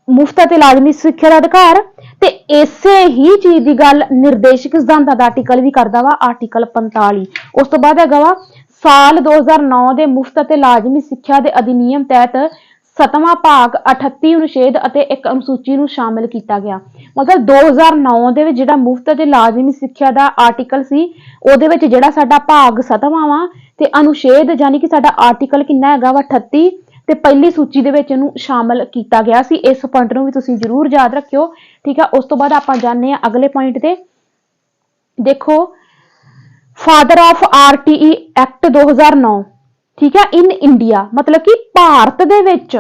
A: ਮੁਫਤ ਅਤੇ ਲਾਜ਼ਮੀ ਸਿੱਖਿਆ ਦਾ ਅਧਿਕਾਰ, ਤੇ ਇਸੇ ਹੀ ਚੀਜ਼ ਦੀ ਗੱਲ ਨਿਰਦੇਸ਼ਕ ਸਿਧਾਂਤਾਂ ਦਾ ਆਰਟੀਕਲ ਵੀ ਕਰਦਾ ਵਾ, ਆਰਟੀਕਲ 45। ਉਸ ਤੋਂ ਬਾਅਦ ਹੈਗਾ ਵਾ ਸਾਲ 2009 ਦੇ ਮੁਫਤ ਅਤੇ ਲਾਜ਼ਮੀ ਸਿੱਖਿਆ ਦੇ ਅਧਿਨਿਯਮ ਤਹਿਤ 7ਵਾਂ ਭਾਗ 38 ਅਨੁਛੇਦ ਅਤੇ ਇੱਕ ਅਨੁਸੂਚੀ ਨੂੰ ਸ਼ਾਮਿਲ ਕੀਤਾ ਗਿਆ। ਮਤਲਬ 2009 ਦੇ ਵਿੱਚ ਜਿਹੜਾ ਮੁਫਤ ਅਤੇ ਲਾਜ਼ਮੀ ਸਿੱਖਿਆ ਦਾ ਆਰਟੀਕਲ ਸੀ ਉਹਦੇ ਵਿੱਚ ਜਿਹੜਾ ਸਾਡਾ ਭਾਗ 7ਵਾਂ ਵਾ ਤੇ ਅਨੁਛੇਦ ਯਾਨੀ ਕਿ ਸਾਡਾ ਆਰਟੀਕਲ ਕਿੰਨਾ ਹੈਗਾ ਵਾ 38 ਤੇ ਪਹਿਲੀ ਸੂਚੀ ਦੇ ਵਿੱਚ ਇਹਨੂੰ ਸ਼ਾਮਿਲ ਕੀਤਾ ਗਿਆ ਸੀ। ਇਸ ਪੁਆਇੰਟ ਨੂੰ ਵੀ ਤੁਸੀਂ ਜ਼ਰੂਰ ਯਾਦ ਰੱਖਿਓ। ਠੀਕ ਆ, ਉਸ ਤੋਂ ਬਾਅਦ ਆਪਾਂ ਜਾਣਦੇ ਹਾਂ ਅਗਲੇ ਪੁਆਇੰਟ ਤੇ। ਦੇਖੋ ਫਾਦਰ ਆਫ RTE ਐਕਟ 2009 ਠੀਕ ਹੈ ਇਨ ਇੰਡੀਆ, ਮਤਲਬ ਕਿ ਭਾਰਤ ਦੇ ਵਿੱਚ।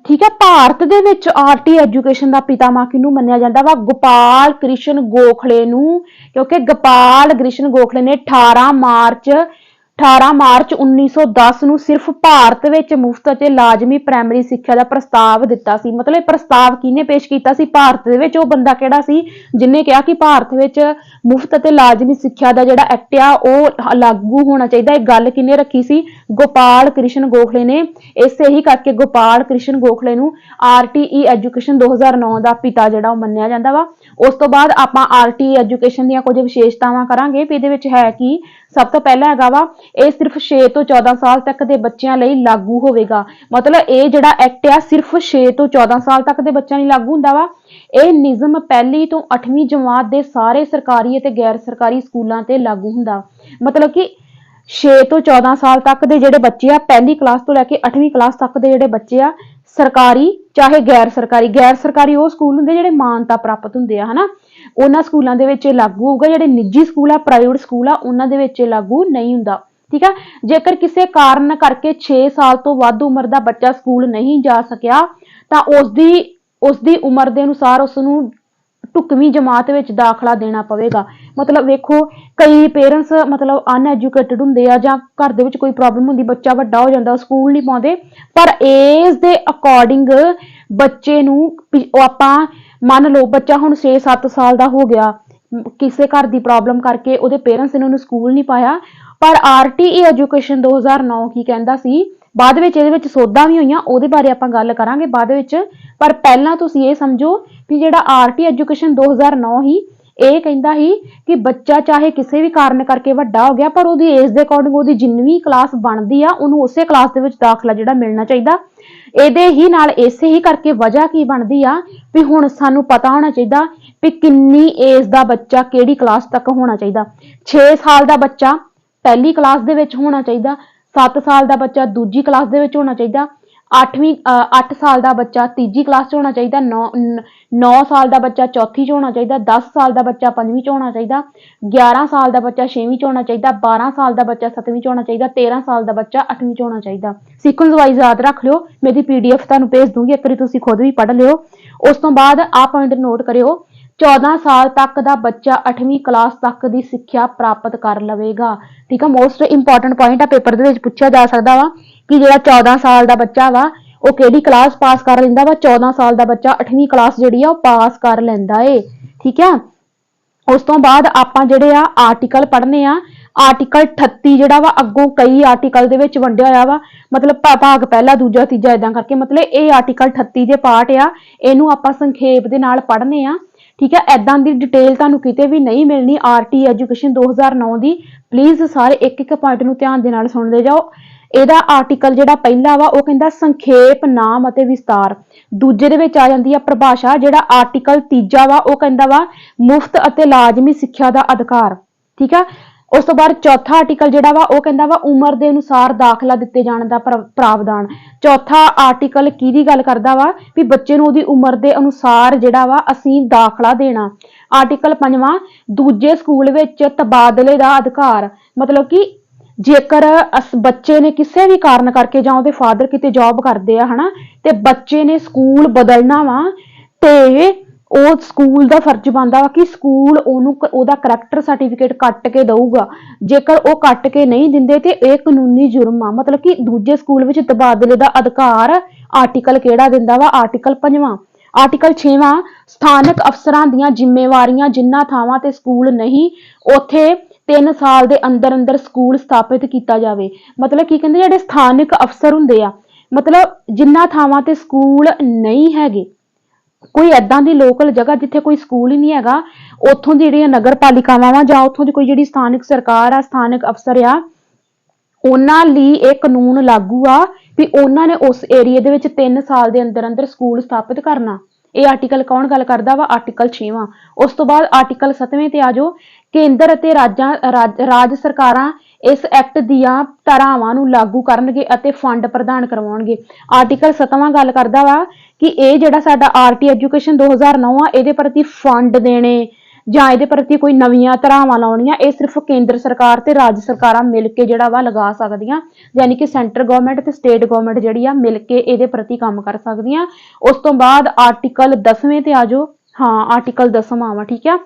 A: ਠੀਕ ਹੈ, ਭਾਰਤ ਦੇ ਵਿੱਚ RT ਐਜੂਕੇਸ਼ਨ ਦਾ ਪਿਤਾਮਾ ਕਿਹਨੂੰ ਮੰਨਿਆ ਜਾਂਦਾ ਵਾ, ਗੋਪਾਲ ਕ੍ਰਿਸ਼ਨ ਗੋਖਲੇ ਨੂੰ, ਕਿਉਂਕਿ ਗੋਪਾਲ ਕ੍ਰਿਸ਼ਨ ਗੋਖਲੇ ਨੇ 18 ਮਾਰਚ 18 ਮਾਰਚ 1910 ਨੂੰ ਸਿਰਫ ਭਾਰਤ ਵਿੱਚ ਮੁਫਤ ਅਤੇ ਲਾਜ਼ਮੀ ਪ੍ਰਾਇਮਰੀ ਸਿੱਖਿਆ ਦਾ ਪ੍ਰਸਤਾਵ ਦਿੱਤਾ ਸੀ। ਮਤਲਬ ਇਹ ਪ੍ਰਸਤਾਵ ਕਿਹਨੇ ਪੇਸ਼ ਕੀਤਾ ਸੀ? ਭਾਰਤ ਦੇ ਵਿੱਚ ਉਹ ਬੰਦਾ ਕਿਹੜਾ ਸੀ ਜਿਹਨੇ ਕਿਹਾ ਕਿ ਭਾਰਤ ਵਿੱਚ ਮੁਫਤ ਅਤੇ ਲਾਜ਼ਮੀ ਸਿੱਖਿਆ ਦਾ ਜਿਹੜਾ ਐਕਟ ਆ ਉਹ ਲਾਗੂ ਹੋਣਾ ਚਾਹੀਦਾ। ਇਹ ਗੱਲ ਕਿਹਨੇ ਰੱਖੀ ਸੀ? ਗੋਪਾਲ ਕ੍ਰਿਸ਼ਨ ਗੋਖਲੇ ਨੇ। ਇਸੇ ਹੀ ਕਰਕੇ ਗੋਪਾਲ ਕ੍ਰਿਸ਼ਨ ਗੋਖਲੇ ਨੂੰ RTE ਐਜੂਕੇਸ਼ਨ 2009 ਦਾ ਪਿਤਾ ਜਿਹੜਾ ਉਹ ਮੰਨਿਆ ਜਾਂਦਾ ਵਾ। ਉਸ ਤੋਂ ਬਾਅਦ ਆਪਾਂ RTE ਐਜੂਕੇਸ਼ਨ ਦੀਆਂ ਕੁਝ ਵਿਸ਼ੇਸ਼ਤਾਵਾਂ ਕਰਾਂਗੇ ਵੀ ਇਹਦੇ ਵਿੱਚ ਹੈ ਕੀ। ਸਭ ਤੋਂ ਪਹਿਲਾਂ ਹੈਗਾ ਵਾ ਇਹ ਸਿਰਫ 6 ਤੋਂ 14 ਸਾਲ ਤੱਕ ਦੇ ਬੱਚਿਆਂ ਲਈ ਲਾਗੂ ਹੋਵੇਗਾ। ਮਤਲਬ ਇਹ ਜਿਹੜਾ ਐਕਟ ਆ ਸਿਰਫ 6 ਤੋਂ 14 ਸਾਲ ਤੱਕ ਦੇ ਬੱਚਿਆਂ ਲਈ ਲਾਗੂ ਹੁੰਦਾ ਵਾ। ਇਹ ਨਿਯਮ 1 ਤੋਂ 8ਵੀਂ ਜਮਾਤ ਦੇ ਸਾਰੇ ਸਰਕਾਰੀ ਅਤੇ ਗੈਰ ਸਰਕਾਰੀ ਸਕੂਲਾਂ ਤੇ ਲਾਗੂ ਹੁੰਦਾ। ਮਤਲਬ ਕਿ 6 ਤੋਂ 14 ਸਾਲ ਤੱਕ ਦੇ ਜਿਹੜੇ ਬੱਚੇ ਆ, ਪਹਿਲੀ ਕਲਾਸ ਤੋਂ ਲੈ ਕੇ 8ਵੀਂ ਕਲਾਸ ਤੱਕ ਦੇ ਜਿਹੜੇ ਬੱਚੇ ਆ, ਸਰਕਾਰੀ ਚਾਹੇ ਗੈਰ ਸਰਕਾਰੀ ਉਹ ਸਕੂਲ ਹੁੰਦੇ ਜਿਹੜੇ ਮਾਨਤਾ ਪ੍ਰਾਪਤ ਹੁੰਦੇ ਆ ਹਨਾ, ਉਹਨਾਂ ਸਕੂਲਾਂ ਦੇ ਵਿੱਚ ਲਾਗੂ ਹੋਊਗਾ। ਜਿਹੜੇ ਨਿੱਜੀ ਸਕੂਲ ਆ, ਪ੍ਰਾਈਵੇਟ ਸਕੂਲ ਆ, ਉਹਨਾਂ ਦੇ ਵਿੱਚ ਲਾਗੂ ਨਹੀਂ ਹੁੰਦਾ। ਠੀਕ ਆ। ਜੇਕਰ ਕਿਸੇ ਕਾਰਨ ਕਰਕੇ 6 ਸਾਲ ਤੋਂ ਵੱਧ ਉਮਰ ਦਾ ਬੱਚਾ ਸਕੂਲ ਨਹੀਂ ਜਾ ਸਕਿਆ ਤਾਂ ਉਸਦੀ ਉਮਰ ਦੇ ਅਨੁਸਾਰ ਉਸਨੂੰ ਢੁਕਵੀਂ ਜਮਾਤ ਵਿੱਚ ਦਾਖਲਾ ਦੇਣਾ ਪਵੇਗਾ। ਮਤਲਬ ਵੇਖੋ ਕਈ ਪੇਰੈਂਟਸ ਮਤਲਬ ਅਨਐਜੂਕੇਟਡ ਹੁੰਦੇ ਆ ਜਾਂ ਘਰ ਦੇ ਵਿੱਚ ਕੋਈ ਪ੍ਰੋਬਲਮ ਹੁੰਦੀ, ਬੱਚਾ ਵੱਡਾ ਹੋ ਜਾਂਦਾ, ਸਕੂਲ ਨਹੀਂ ਪਾਉਂਦੇ, ਪਰ ਏਜ ਦੇ ਅਕੋਰਡਿੰਗ ਬੱਚੇ ਨੂੰ ਆਪਾਂ ਮੰਨ ਲਓ ਬੱਚਾ ਹੁਣ 6-7 ਸਾਲ ਦਾ ਹੋ ਗਿਆ, ਕਿਸੇ ਘਰ ਦੀ ਪ੍ਰੋਬਲਮ ਕਰਕੇ ਉਹਦੇ ਪੇਰੈਂਟਸ ਨੇ ਉਹਨੂੰ ਸਕੂਲ ਨਹੀਂ ਪਾਇਆ, ਪਰ RTE ਐਜੂਕੇਸ਼ਨ 2009 ਕੀ ਕਹਿੰਦਾ ਸੀ, ਬਾਅਦ ਵਿੱਚ ਇਹਦੇ ਵਿੱਚ ਸੋਧਾਂ ਵੀ ਹੋਈਆਂ, ਉਹਦੇ ਬਾਰੇ ਆਪਾਂ ਗੱਲ ਕਰਾਂਗੇ ਬਾਅਦ ਵਿੱਚ। ਪਰ ਪਹਿਲਾਂ ਤੁਸੀਂ ਇਹ ਸਮਝੋ ਵੀ ਜਿਹੜਾ RTE ਐਜੂਕੇਸ਼ਨ 2009 ਹੀ ਇਹ ਕਹਿੰਦਾ ਸੀ ਕਿ ਬੱਚਾ ਚਾਹੇ ਕਿਸੇ ਵੀ ਕਾਰਨ ਕਰਕੇ ਵੱਡਾ ਹੋ ਗਿਆ ਪਰ ਉਹਦੀ ਏਜ ਦੇ ਅਕੋਰਡਿੰਗ ਉਹਦੀ ਜਿੰਨੀ ਕਲਾਸ ਬਣਦੀ ਆ ਉਹਨੂੰ ਉਸੇ ਕਲਾਸ ਦੇ ਵਿੱਚ ਦਾਖਲਾ ਜਿਹੜਾ ਮਿਲਣਾ ਚਾਹੀਦਾ। ਇਹਦੇ ਹੀ ਨਾਲ ਇਸੇ ਹੀ ਕਰਕੇ ਵਜ੍ਹਾ ਕੀ ਬਣਦੀ ਆ ਵੀ ਹੁਣ ਸਾਨੂੰ ਪਤਾ ਹੋਣਾ ਚਾਹੀਦਾ ਵੀ ਕਿੰਨੀ ਏਜ ਦਾ ਬੱਚਾ ਕਿਹੜੀ ਕਲਾਸ ਤੱਕ ਹੋਣਾ ਚਾਹੀਦਾ। 6 ਸਾਲ ਦਾ ਬੱਚਾ ਪਹਿਲੀ ਕਲਾਸ ਦੇ ਵਿੱਚ ਹੋਣਾ ਚਾਹੀਦਾ, 7 ਸਾਲ ਦਾ ਬੱਚਾ ਦੂਜੀ ਕਲਾਸ ਦੇ ਵਿੱਚ ਹੋਣਾ ਚਾਹੀਦਾ, 8 ਸਾਲ ਦਾ ਬੱਚਾ ਤੀਜੀ ਕਲਾਸ 'ਚ ਹੋਣਾ ਚਾਹੀਦਾ, 9 ਸਾਲ ਦਾ ਬੱਚਾ ਚੌਥੀ 'ਚ ਹੋਣਾ ਚਾਹੀਦਾ, 10 ਸਾਲ ਦਾ ਬੱਚਾ 5ਵੀਂ 'ਚ ਹੋਣਾ ਚਾਹੀਦਾ, 11 ਸਾਲ ਦਾ ਬੱਚਾ 6ਵੀਂ 'ਚ ਹੋਣਾ ਚਾਹੀਦਾ, 12 ਸਾਲ ਦਾ ਬੱਚਾ 7ਵੀਂ 'ਚ ਹੋਣਾ ਚਾਹੀਦਾ, 13 ਸਾਲ ਦਾ ਬੱਚਾ 8ਵੀਂ 'ਚ ਹੋਣਾ ਚਾਹੀਦਾ। ਸੀਕੁਐਂਸ ਵਾਈਜ਼ ਯਾਦ ਰੱਖ ਲਿਓ, ਮੇਰੀ PDF ਤੁਹਾਨੂੰ ਭੇਜ ਦੂੰਗੀ, ਇੱਕ ਵਾਰੀ ਤੁਸੀਂ ਖੁਦ ਵੀ ਪੜ੍ਹ ਲਿਓ। ਉਸ ਤੋਂ ਬਾਅਦ ਆਹ ਪੁਆਇੰਟ ਨੋਟ ਕਰਿਓ, 14 ਸਾਲ ਤੱਕ ਦਾ ਬੱਚਾ 8ਵੀਂ ਕਲਾਸ ਤੱਕ ਦੀ ਸਿੱਖਿਆ ਪ੍ਰਾਪਤ ਕਰ ਲਵੇਗਾ। ਠੀਕ ਆ, ਮੋਸਟ ਇੰਪੋਰਟੈਂਟ ਪੁਆਇੰਟ ਆ, ਪੇਪਰ ਦੇ ਵਿੱਚ ਪੁੱਛਿਆ ਜਾ ਸਕਦਾ ਵਾ ਕਿ ਜਿਹੜਾ 14 ਸਾਲ ਦਾ ਬੱਚਾ ਵਾ ਉਹ ਕਿਹੜੀ ਕਲਾਸ ਪਾਸ ਕਰ ਲੈਂਦਾ ਵਾ। 14 ਸਾਲ ਦਾ ਬੱਚਾ 8ਵੀਂ ਕਲਾਸ ਜਿਹੜੀ ਆ ਉਹ ਪਾਸ ਕਰ ਲੈਂਦਾ ਏ। ਠੀਕ ਆ। ਉਸ ਤੋਂ ਬਾਅਦ ਆਪਾਂ ਜਿਹੜੇ ਆ ਆਰਟੀਕਲ ਪੜ੍ਹਨੇ ਆ। ਆਰਟੀਕਲ 38 ਜਿਹੜਾ ਵਾ ਅੱਗੋਂ ਕਈ ਆਰਟੀਕਲ ਦੇ ਵਿੱਚ ਵੰਡਿਆ ਹੋਇਆ ਵਾ, ਮਤਲਬ ਭਾਗ ਪਹਿਲਾ ਦੂਜਾ ਤੀਜਾ ਏਦਾਂ ਕਰਕੇ, ਮਤਲਬ ਇਹ ਆਰਟੀਕਲ 38 ਦੇ ਪਾਰਟ ਆ, ਇਹਨੂੰ ਆਪਾਂ ਸੰਖੇਪ ਦੇ ਨਾਲ ਪੜ੍ਹਨੇ ਆ। ਠੀਕ ਹੈ, ਏਦਾਂ ਦੀ ਡਿਟੇਲ ਤੁਹਾਨੂੰ ਕਿਤੇ ਵੀ ਨਹੀਂ ਮਿਲਣੀ RTE ਐਜੂਕੇਸ਼ਨ 2009 ਦੀ। ਪਲੀਜ਼ ਸਾਰੇ ਇੱਕ ਪੁਆਇੰਟ ਨੂੰ ਧਿਆਨ ਦੇ ਨਾਲ ਸੁਣਦੇ ਜਾਓ। ਇਹਦਾ ਆਰਟੀਕਲ ਜਿਹੜਾ ਪਹਿਲਾ ਵਾ ਉਹ ਕਹਿੰਦਾ ਸੰਖੇਪ, ਨਾਮ ਅਤੇ ਵਿਸਤਾਰ। ਦੂਜੇ ਦੇ ਵਿੱਚ ਆ ਜਾਂਦੀ ਆ ਪਰਿਭਾਸ਼ਾ। ਜਿਹੜਾ ਆਰਟੀਕਲ ਤੀਜਾ ਵਾ ਉਹ ਕਹਿੰਦਾ ਵਾ ਮੁਫਤ ਅਤੇ ਲਾਜ਼ਮੀ ਸਿੱਖਿਆ ਦਾ ਅਧਿਕਾਰ। ਠੀਕ ਆ। ਉਸ ਤੋਂ ਬਾਅਦ ਚੌਥਾ ਆਰਟੀਕਲ ਜਿਹੜਾ ਵਾ ਉਹ ਕਹਿੰਦਾ ਵਾ ਉਮਰ ਦੇ ਅਨੁਸਾਰ ਦਾਖਲਾ ਦਿੱਤੇ ਜਾਣ ਦਾ ਪ੍ਰਾਵਧਾਨ। ਚੌਥਾ ਆਰਟੀਕਲ ਕਿਹਦੀ ਗੱਲ ਕਰਦਾ ਵਾ ਵੀ ਬੱਚੇ ਨੂੰ ਉਹਦੀ ਉਮਰ ਦੇ ਅਨੁਸਾਰ ਜਿਹੜਾ ਵਾ ਅਸੀਂ ਦਾਖਲਾ ਦੇਣਾ। ਆਰਟੀਕਲ 5ਵਾਂ ਦੂਜੇ ਸਕੂਲ ਵਿੱਚ ਤਬਾਦਲੇ ਦਾ ਅਧਿਕਾਰ। ਮਤਲਬ ਕਿ ਜੇਕਰ ਬੱਚੇ ਨੇ ਕਿਸੇ ਵੀ ਕਾਰਨ ਕਰਕੇ ਜਾਂ ਉਹਦੇ ਫਾਦਰ ਕਿਤੇ ਜੌਬ ਕਰਦੇ ਆ ਹਨਾ, ਤੇ ਬੱਚੇ ਨੇ ਸਕੂਲ ਬਦਲਣਾ ਵਾ ਤੇ ਉਹ ਸਕੂਲ ਦਾ ਫਰਜ਼ ਬਣਦਾ ਵਾ ਕਿ ਸਕੂਲ ਉਹਨੂੰ ਉਹਦਾ ਕਰੈਕਟਰ ਸਰਟੀਫਿਕੇਟ ਕੱਟ ਕੇ ਦਊਗਾ। ਜੇਕਰ ਉਹ ਕੱਟ ਕੇ ਨਹੀਂ ਦਿੰਦੇ ਤੇ ਇਹ ਕਾਨੂੰਨੀ ਜੁਰਮ ਆ। ਮਤਲਬ ਕਿ ਦੂਜੇ ਸਕੂਲ ਵਿੱਚ ਤਬਾਦਲੇ ਦਾ ਅਧਿਕਾਰ ਆਰਟੀਕਲ ਕਿਹੜਾ ਦਿੰਦਾ ਵਾ? ਆਰਟੀਕਲ 5ਵਾਂ। ਆਰਟੀਕਲ 6ਵਾਂ ਸਥਾਨਕ ਅਫਸਰਾਂ ਦੀਆਂ ਜ਼ਿੰਮੇਵਾਰੀਆਂ। ਜਿਨ੍ਹਾਂ ਥਾਵਾਂ ਤੇ ਸਕੂਲ ਨਹੀਂ ਉੱਥੇ 3 ਸਾਲ ਦੇ ਅੰਦਰ ਅੰਦਰ ਸਕੂਲ ਸਥਾਪਿਤ ਕੀਤਾ ਜਾਵੇ। ਮਤਲਬ ਕੀ ਕਹਿੰਦੇ, ਜਿਹੜੇ ਸਥਾਨਕ ਅਫਸਰ ਹੁੰਦੇ ਆ, ਮਤਲਬ ਜਿਨ੍ਹਾਂ ਥਾਵਾਂ ਤੇ ਸਕੂਲ ਨਹੀਂ ਹੈਗੇ, ਕੋਈ ਏਦਾਂ ਦੀ ਲੋਕਲ ਜਗ੍ਹਾ ਜਿੱਥੇ ਕੋਈ ਸਕੂਲ ਹੀ ਨਹੀਂ ਹੈਗਾ, ਉੱਥੋਂ ਦੀ ਜਿਹੜੀਆਂ ਨਗਰ ਪਾਲਿਕਾਵਾਂ ਵਾ ਜਾਂ ਉੱਥੋਂ ਦੀ ਕੋਈ ਜਿਹੜੀ ਸਥਾਨਕ ਸਰਕਾਰ ਆ, ਸਥਾਨਕ ਅਫਸਰ ਆ, ਉਹਨਾਂ ਲਈ ਇਹ ਕਾਨੂੰਨ ਲਾਗੂ ਆ ਵੀ ਉਹਨਾਂ ਨੇ ਉਸ ਏਰੀਏ ਦੇ ਵਿੱਚ 3 ਸਾਲ ਦੇ ਅੰਦਰ ਅੰਦਰ ਸਕੂਲ ਸਥਾਪਿਤ ਕਰਨਾ। ਇਹ ਆਰਟੀਕਲ ਕੌਣ ਗੱਲ ਕਰਦਾ ਵਾ? ਆਰਟੀਕਲ 6ਵਾਂ। ਉਸ ਤੋਂ ਬਾਅਦ ਆਰਟੀਕਲ 7ਵੇਂ ਤੇ ਆ ਜਾਓ। ਕੇਂਦਰ ਅਤੇ ਰਾਜ ਸਰਕਾਰਾਂ ਇਸ ਐਕਟ ਦੀਆਂ ਧਾਰਾਵਾਂ ਨੂੰ ਲਾਗੂ ਕਰਨਗੇ ਅਤੇ ਫੰਡ ਪ੍ਰਦਾਨ ਕਰਵਾਉਣਗੇ। ਆਰਟੀਕਲ 7ਵਾਂ ਗੱਲ ਕਰਦਾ ਵਾ ਕਿ ਇਹ ਜਿਹੜਾ ਸਾਡਾ RTE ਐਜੂਕੇਸ਼ਨ 2009 ਆ, ਇਹਦੇ ਪ੍ਰਤੀ ਫੰਡ ਦੇਣੇ ਜਾਂ ਇਹਦੇ ਪ੍ਰਤੀ ਕੋਈ ਨਵੀਆਂ ਧਾਰਾਵਾਂ ਲਾਉਣੀਆਂ, ਇਹ ਸਿਰਫ ਕੇਂਦਰ ਸਰਕਾਰ ਤੇ ਰਾਜ ਸਰਕਾਰਾਂ ਮਿਲ ਕੇ ਜਿਹੜਾ ਵਾ ਲਗਾ ਸਕਦੀਆਂ। ਯਾਨੀ ਕਿ ਸੈਂਟਰ ਗਵਰਨਮੈਂਟ ਤੇ ਸਟੇਟ ਗਵਰਨਮੈਂਟ ਜਿਹੜੀ ਆ ਮਿਲ ਕੇ ਇਹਦੇ ਪ੍ਰਤੀ ਕੰਮ ਕਰ ਸਕਦੀਆਂ। ਉਸ ਤੋਂ ਬਾਅਦ ਆਰਟੀਕਲ 10ਵੇਂ ਤੇ ਆ ਜਾਓ। ਹਾਂ, ਆਰਟੀਕਲ 10ਵਾਂ ਵਾ। ਠੀਕ ਆ।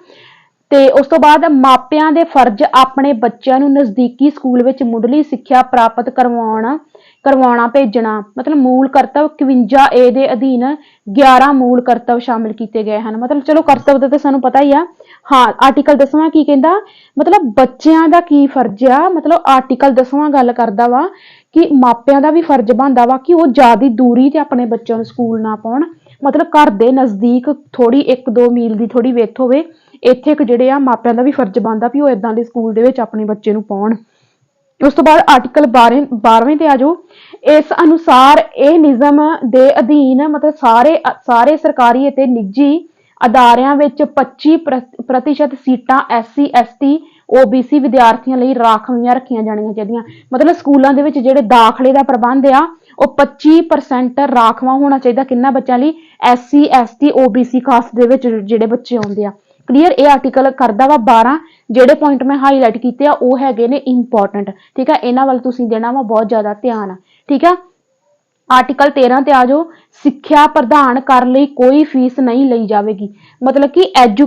A: ਤੇ ਉਸ ਤੋਂ ਬਾਅਦ ਮਾਪਿਆਂ ਦੇ ਫਰਜ਼ ਆਪਣੇ ਬੱਚਿਆਂ ਨੂੰ ਨਜ਼ਦੀਕੀ ਸਕੂਲ ਵਿੱਚ ਮੁੱਢਲੀ ਸਿੱਖਿਆ ਪ੍ਰਾਪਤ ਕਰਵਾਉਣਾ ਭੇਜਣਾ। ਮਤਲਬ ਮੂਲ ਕਰਤੱਵ 51 ਏ ਦੇ ਅਧੀਨ 11 ਮੂਲ ਕਰਤੱਵ ਸ਼ਾਮਿਲ ਕੀਤੇ ਗਏ ਹਨ। ਮਤਲਬ ਚਲੋ ਕਰਤੱਵ ਦਾ ਤਾਂ ਸਾਨੂੰ ਪਤਾ ਹੀ ਆ। ਹਾਂ, ਆਰਟੀਕਲ 10ਵਾਂ ਕੀ ਕਹਿੰਦਾ, ਮਤਲਬ ਬੱਚਿਆਂ ਦਾ ਕੀ ਫਰਜ਼ ਆ। ਮਤਲਬ ਆਰਟੀਕਲ 10ਵਾਂ ਗੱਲ ਕਰਦਾ ਵਾ ਕਿ ਮਾਪਿਆਂ ਦਾ ਵੀ ਫਰਜ਼ ਬਣਦਾ ਵਾ ਕਿ ਉਹ ਜ਼ਿਆਦਾ ਦੂਰੀ ਤੇ ਆਪਣੇ ਬੱਚਿਆਂ ਨੂੰ ਸਕੂਲ ਨਾ ਪਾਉਣ। ਮਤਲਬ ਘਰ ਦੇ ਨਜ਼ਦੀਕ ਥੋੜੀ 1-2 ਮੀਲ ਦੀ ਥੋੜੀ ਵਿੱਥ ਹੋਵੇ, ਇੱਥੇ ਕੁ ਜਿਹੜੇ ਆ ਮਾਪਿਆਂ ਦਾ ਵੀ ਫਰਜ਼ ਬਣਦਾ ਵੀ ਉਹ ਏਦਾਂ ਦੇ ਸਕੂਲ ਦੇ ਵਿੱਚ ਆਪਣੇ ਬੱਚੇ ਨੂੰ ਪਾਉਣ। ਉਸ ਤੋਂ ਬਾਅਦ ਆਰਟੀਕਲ 12ਵੇਂ ਤੇ ਆ ਜਾਓ। ਇਸ ਅਨੁਸਾਰ ਇਹ ਨਿਯਮ ਦੇ ਅਧੀਨ ਮਤਲਬ ਸਾਰੇ ਸਰਕਾਰੀ ਅਤੇ ਨਿੱਜੀ ਅਦਾਰਿਆਂ ਵਿੱਚ 25% ਸੀਟਾਂ SC ST OBC ਵਿਦਿਆਰਥੀਆਂ ਲਈ ਰਾਖਵੀਆਂ ਰੱਖੀਆਂ ਜਾਣੀਆਂ ਚਾਹੀਦੀਆਂ। ਮਤਲਬ ਸਕੂਲਾਂ ਦੇ ਵਿੱਚ ਜਿਹੜੇ ਦਾਖਲੇ ਦਾ ਪ੍ਰਬੰਧ ਆ ਉਹ 25% ਰਾਖਵਾਂ ਹੋਣਾ ਚਾਹੀਦਾ। ਕਿੰਨਾ ਬੱਚਿਆਂ ਲਈ? SC ST OBC ਕਾਸਟ ਦੇ ਵਿੱਚ ਜਿਹੜੇ ਬੱਚੇ ਆਉਂਦੇ ਆ। ਕਲੀਅਰ। ਇਹ ਆਰਟੀਕਲ ਕਰਦਾ ਵਾ 12। ਜਿਹੜੇ ਪੁਆਇੰਟ ਮੈਂ ਹਾਈਲਾਈਟ ਕੀਤੇ ਆ ਉਹ ਹੈਗੇ ਨੇ ਇੰਪੋਰਟੈਂਟ। ਠੀਕ ਆ, ਇਹਨਾਂ ਵੱਲ ਤੁਸੀਂ ਦੇਣਾ ਵਾ ਬਹੁਤ ਜ਼ਿਆਦਾ ਧਿਆਨ। ਠੀਕ ਆ। ਆਰਟੀਕਲ 13 ਤੇ ਆ ਜਾਓ। ਸਿੱਖਿਆ ਪ੍ਰਦਾਨ ਕਰਨ ਲਈ ਕੋਈ ਫੀਸ ਨਹੀਂ ਲਈ ਜਾਵੇਗੀ। ਮਤਲਬ ਕਿ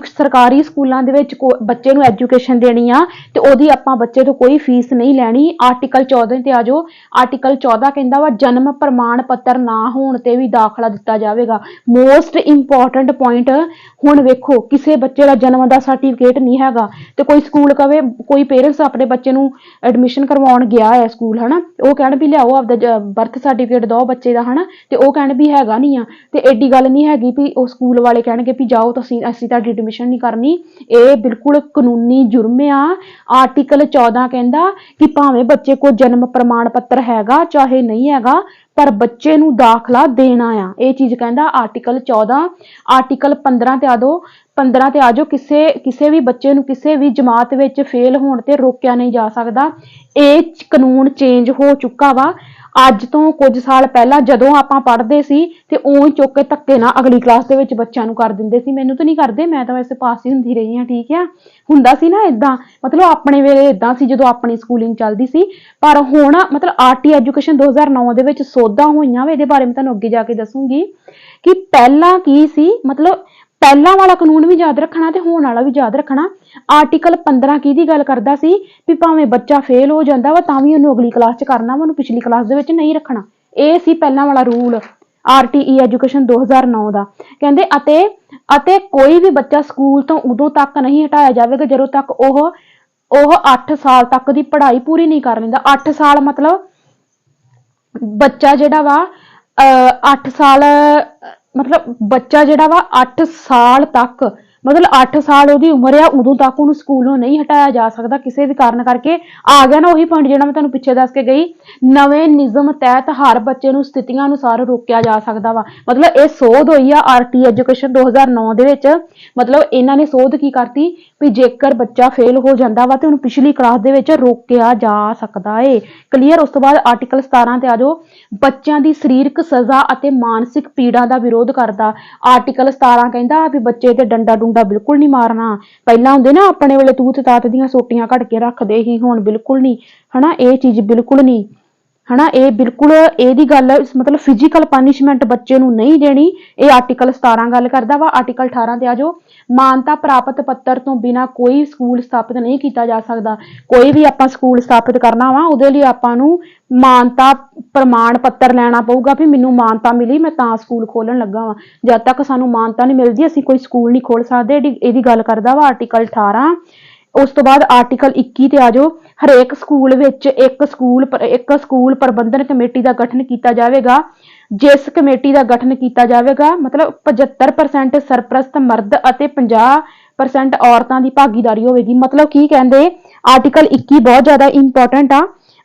A: ਸਰਕਾਰੀ ਸਕੂਲਾਂ ਦੇ ਵਿੱਚ ਬੱਚੇ ਨੂੰ ਐਜੂਕੇਸ਼ਨ ਦੇਣੀ ਆ ਤੇ ਉਹਦੀ ਆਪਾਂ ਬੱਚੇ ਤੋਂ ਕੋਈ ਫੀਸ ਨਹੀਂ ਲੈਣੀ। ਆਰਟੀਕਲ 14 ਤੇ ਆ ਜਾਓ। ਆਰਟੀਕਲ 14 ਕਹਿੰਦਾ ਵਾ ਜਨਮ ਪ੍ਰਮਾਣ ਪੱਤਰ ਨਾ ਹੋਣ ਤੇ ਵੀ ਦਾਖਲਾ ਦਿੱਤਾ ਜਾਵੇਗਾ। Most important point. ਹੁਣ ਵੇਖੋ, ਕਿਸੇ ਬੱਚੇ ਦਾ ਜਨਮ ਦਾ ਸਰਟੀਫਿਕੇਟ ਨਹੀਂ ਹੈਗਾ ਤੇ ਕੋਈ ਸਕੂਲ ਕਵੇ, ਕੋਈ ਪੇਰੈਂਟਸ ਆਪਣੇ ਬੱਚੇ ਨੂੰ ਐਡਮਿਸ਼ਨ ਕਰਵਾਉਣ ਗਿਆ ਹੈ ਸਕੂਲ, ਹਨਾ, ਉਹ ਕਹਿਣ ਵੀ ਲਿਆਓ ਆਪਦਾ ਬਰਥ ਸਰਟੀਫਿਕੇਟ ਦਿਓ ਬੱਚੇ ਦਾ, ਹਨਾ, ਤੇ ਉਹ ਕਹਿਣ ਵੀ ਹੈਗਾ ਨਹੀਂ ਆ। ਤੇ ਐਡੀ ਗੱਲ ਨਹੀਂ ਹੈਗੀ ਵੀ ਉਹ ਸਕੂਲ ਵਾਲੇ ਕਹਿਣਗੇ ਵੀ ਜਾਓ ਅਸੀਂ ਤੁਹਾਡੀ ਐਡਮਿਸ਼ਨ ਨਹੀਂ ਕਰਨੀ। ਇਹ ਬਿਲਕੁਲ ਕਾਨੂੰਨੀ ਜੁਰਮ ਆ। ਆਰਟੀਕਲ 14 ਕਹਿੰਦਾ ਕਿ ਭਾਵੇਂ ਬੱਚੇ ਕੋਲ ਜਨਮ ਪ੍ਰਮਾਣ ਪੱਤਰ ਹੈਗਾ ਚਾਹੇ ਨਹੀਂ ਹੈਗਾ, ਪਰ ਬੱਚੇ ਨੂੰ ਦਾਖਲਾ ਦੇਣਾ ਆ। ਇਹ ਚੀਜ਼ ਕਹਿੰਦਾ ਆਰਟੀਕਲ 14। ਆਰਟੀਕਲ 15 ਤੇ ਆ ਜਾਓ। ਕਿਸੇ ਵੀ ਬੱਚੇ ਨੂੰ ਕਿਸੇ ਵੀ ਜਮਾਤ ਵਿੱਚ ਫੇਲ ਹੋਣ ਤੇ ਰੋਕਿਆ ਨਹੀਂ ਜਾ ਸਕਦਾ। ਇਹ ਕਾਨੂੰਨ ਚੇਂਜ ਹੋ ਚੁੱਕਾ ਵਾ। ਅੱਜ ਤੋਂ ਕੁਝ ਸਾਲ ਪਹਿਲਾਂ ਜਦੋਂ ਆਪਾਂ ਪੜ੍ਹਦੇ ਸੀ ਤੇ ਉਹ ਚੁੱਕ ਕੇ ਧੱਕੇ ਨਾਲ ਅਗਲੀ ਕਲਾਸ ਦੇ ਵਿੱਚ ਬੱਚਿਆਂ ਨੂੰ ਕਰ ਦਿੰਦੇ ਸੀ। ਮੈਨੂੰ ਤਾਂ ਨਹੀਂ ਕਰਦੇ, ਮੈਂ ਤਾਂ ਵੈਸੇ ਪਾਸ ਹੀ ਹੁੰਦੀ ਰਹੀ ਹਾਂ। ਠੀਕ ਆ, ਹੁੰਦਾ ਸੀ ਨਾ ਏਦਾਂ। ਮਤਲਬ ਆਪਣੇ ਵੇਲੇ ਏਦਾਂ ਸੀ ਜਦੋਂ ਆਪਣੀ ਸਕੂਲਿੰਗ ਚੱਲਦੀ ਸੀ। ਪਰ ਹੁਣ ਮਤਲਬ ਆਰਟੀ ਐਜੂਕੇਸ਼ਨ 2009 ਦੇ ਵਿੱਚ ਸੋਧਾਂ ਹੋਈਆਂ ਵਾ। ਇਹਦੇ ਬਾਰੇ ਮੈਂ ਤੁਹਾਨੂੰ ਅੱਗੇ ਜਾ ਕੇ ਦੱਸੂਗੀ ਕਿ ਪਹਿਲਾਂ ਕੀ ਸੀ। ਮਤਲਬ ਪਹਿਲਾਂ ਵਾਲਾ ਕਾਨੂੰਨ ਵੀ ਯਾਦ ਰੱਖਣਾ ਤੇ ਹੁਣ ਵਾਲਾ ਵੀ ਯਾਦ ਰੱਖਣਾ। ਆਰਟੀਕਲ 15 ਕਿਹਦੀ ਗੱਲ ਕਰਦਾ ਸੀ ਵੀ ਭਾਵੇਂ ਬੱਚਾ ਫੇਲ ਹੋ ਜਾਂਦਾ ਵਾ ਤਾਂ ਵੀ ਉਹਨੂੰ ਅਗਲੀ ਕਲਾਸ 'ਚ ਕਰਨਾ ਵਾ, ਉਹਨੂੰ ਪਿਛਲੀ ਕਲਾਸ ਦੇ ਵਿੱਚ ਨਹੀਂ ਰੱਖਣਾ। ਇਹ ਸੀ ਪਹਿਲਾਂ ਵਾਲਾ ਰੂਲ ਆਰਟੀਈ ਐਜੂਕੇਸ਼ਨ 2009 ਦਾ। ਕਹਿੰਦੇ ਅਤੇ ਕੋਈ ਵੀ ਬੱਚਾ ਸਕੂਲ ਤੋਂ ਉਦੋਂ ਤੱਕ ਨਹੀਂ ਹਟਾਇਆ ਜਾਵੇਗਾ ਜਦੋਂ ਤੱਕ ਉਹ 8 ਸਾਲ ਤੱਕ ਦੀ ਪੜ੍ਹਾਈ ਪੂਰੀ ਨਹੀਂ ਕਰ ਲੈਂਦਾ। 8 ਸਾਲ ਮਤਲਬ ਬੱਚਾ ਜਿਹੜਾ ਵਾ 8 ਸਾਲ ਮਤਲਬ ਬੱਚਾ ਜਿਹੜਾ ਵਾ 8 ਸਾਲ ਤੱਕ, ਮਤਲਬ 8 ਸਾਲ ਉਹਦੀ ਉਮਰ ਆ, ਉਦੋਂ ਤੱਕ ਉਹਨੂੰ ਸਕੂਲੋਂ ਨਹੀਂ ਹਟਾਇਆ ਜਾ ਸਕਦਾ ਕਿਸੇ ਵੀ ਕਾਰਨ ਕਰਕੇ। ਆ ਗਿਆ ਨਾ ਉਹੀ ਪੁਆਇੰਟ ਜਿਹੜਾ ਮੈਂ ਤੁਹਾਨੂੰ ਪਿੱਛੇ ਦੱਸ ਕੇ ਗਈ। ਨਵੇਂ ਨਿਯਮ ਤਹਿਤ ਹਰ ਬੱਚੇ ਨੂੰ ਸਥਿਤੀਆਂ ਅਨੁਸਾਰ ਰੋਕਿਆ ਜਾ ਸਕਦਾ ਵਾ। ਮਤਲਬ ਇਹ ਸੋਧ ਹੋਈ ਆ ਆਰਟੀ ਐਜੂਕੇਸ਼ਨ 2009 ਦੇ ਵਿੱਚ। ਮਤਲਬ ਇਹਨਾਂ ਨੇ ਸੋਧ ਕੀ ਕਰਤੀ ਵੀ ਜੇਕਰ ਬੱਚਾ ਫੇਲ ਹੋ ਜਾਂਦਾ ਵਾ ਤੇ ਉਹਨੂੰ ਪਿਛਲੀ ਕਲਾਸ ਦੇ ਵਿੱਚ ਰੋਕਿਆ ਜਾ ਸਕਦਾ ਏ। ਕਲੀਅਰ। ਉਸ ਤੋਂ ਬਾਅਦ ਆਰਟੀਕਲ 17 ਤੇ ਆ ਜਾਓ। ਬੱਚਿਆਂ ਦੀ ਸਰੀਰਕ ਸਜ਼ਾ ਅਤੇ ਮਾਨਸਿਕ ਪੀੜਾ ਦਾ ਵਿਰੋਧ ਕਰਦਾ। ਆਰਟੀਕਲ 17 ਕਹਿੰਦਾ ਵੀ ਬੱਚੇ ਤੇ ਡੰਡਾ ਬਿਲਕੁਲ ਨਹੀਂ ਮਾਰਨਾ। ਪਹਿਲਾਂ ਹੁੰਦੇ ਨਾ ਆਪਣੇ ਵੇਲੇ ਤੂਤ ਤਾਤ ਦੀਆਂ ਸੋਟੀਆਂ ਕੱਢ ਕੇ ਰੱਖਦੇ ਹੀ, ਹੁਣ ਬਿਲਕੁਲ ਨਹੀਂ, ਹਨਾ। ਇਹ ਚੀਜ਼ ਬਿਲਕੁਲ ਨਹੀਂ, ਹਨਾ। ਇਹ ਬਿਲਕੁਲ ਇਹਦੀ ਗੱਲ ਮਤਲਬ ਫਿਜ਼ੀਕਲ ਪਨਿਸ਼ਮੈਂਟ ਬੱਚੇ ਨੂੰ ਨਹੀਂ ਦੇਣੀ। ਇਹ ਆਰਟੀਕਲ 17 ਗੱਲ ਕਰਦਾ ਵਾ। ਆਰਟੀਕਲ 18 ਤੇ ਆ ਜਾਓ। ਮਾਨਤਾ ਪ੍ਰਾਪਤ ਪੱਤਰ ਤੋਂ ਬਿਨਾਂ ਕੋਈ ਸਕੂਲ ਸਥਾਪਿਤ ਨਹੀਂ ਕੀਤਾ ਜਾ ਸਕਦਾ। ਕੋਈ ਵੀ ਆਪਾਂ ਸਕੂਲ ਸਥਾਪਿਤ ਕਰਨਾ ਵਾ ਉਹਦੇ ਲਈ ਆਪਾਂ ਨੂੰ ਮਾਨਤਾ ਪ੍ਰਮਾਣ ਪੱਤਰ ਲੈਣਾ ਪਊਗਾ ਵੀ ਮੈਨੂੰ ਮਾਨਤਾ ਮਿਲੀ, ਮੈਂ ਤਾਂ ਸਕੂਲ ਖੋਲਣ ਲੱਗਾ ਵਾਂ। ਜਦ ਤੱਕ ਸਾਨੂੰ ਮਾਨਤਾ ਨਹੀਂ ਮਿਲਦੀ ਅਸੀਂ ਕੋਈ ਸਕੂਲ ਨਹੀਂ ਖੋਲ ਸਕਦੇ। ਇਹਦੀ ਗੱਲ ਕਰਦਾ ਵਾ ਆਰਟੀਕਲ 18। ਉਸ ਤੋਂ ਬਾਅਦ ਆਰਟੀਕਲ 21 ਤੇ ਆ ਜਾਓ। ਹਰੇਕ ਸਕੂਲ ਵਿੱਚ ਇੱਕ ਸਕੂਲ ਪ੍ਰਬੰਧਨ ਕਮੇਟੀ ਦਾ ਗਠਨ ਕੀਤਾ ਜਾਵੇਗਾ। ਜਿਸ ਕਮੇਟੀ ਦਾ ਗਠਨ ਕੀਤਾ ਜਾਵੇਗਾ ਮਤਲਬ 75% ਸਰਪ੍ਰਸਤ ਮਰਦ ਅਤੇ 50% ਔਰਤਾਂ ਦੀ ਭਾਗੀਦਾਰੀ ਹੋਵੇਗੀ। ਮਤਲਬ ਕੀ ਕਹਿੰਦੇ, ਆਰਟੀਕਲ 21 ਬਹੁਤ ਜ਼ਿਆਦਾ ਇੰਪੋਰਟੈਂਟ ਆ।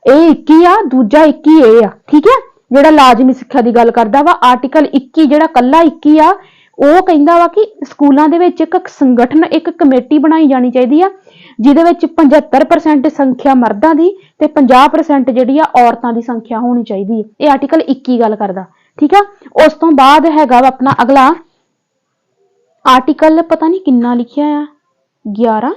A: ਇਹ 21 ਆ, ਦੂਜਾ 21 ਇਹ ਆ। ਠੀਕ ਹੈ, ਜਿਹੜਾ ਲਾਜ਼ਮੀ ਸਿੱਖਿਆ ਦੀ ਗੱਲ ਕਰਦਾ ਵਾ। ਆਰਟੀਕਲ 21 ਜਿਹੜਾ ਕੱਲਾ 21 ਆ ਉਹ ਕਹਿੰਦਾ ਵਾ ਕਿ ਸਕੂਲਾਂ ਦੇ ਵਿੱਚ ਇੱਕ ਸੰਗਠਨ, ਇੱਕ ਕਮੇਟੀ ਬਣਾਈ ਜਾਣੀ ਚਾਹੀਦੀ ਆ ਜਿਹਦੇ ਵਿੱਚ 75% ਸੰਖਿਆ ਮਰਦਾਂ ਦੀ ਤੇ 50% ਜਿਹੜੀ ਆ ਔਰਤਾਂ ਦੀ ਸੰਖਿਆ ਹੋਣੀ ਚਾਹੀਦੀ ਹੈ। ਇਹ ਆਰਟੀਕਲ 21 ਗੱਲ ਕਰਦਾ। ਠੀਕ ਆ। ਉਸ ਤੋਂ ਬਾਅਦ ਹੈਗਾ ਵਾ ਆਪਣਾ ਅਗਲਾ ਆਰਟੀਕਲ, ਪਤਾ ਨਹੀਂ ਕਿੰਨਾ ਲਿਖਿਆ ਆ, 11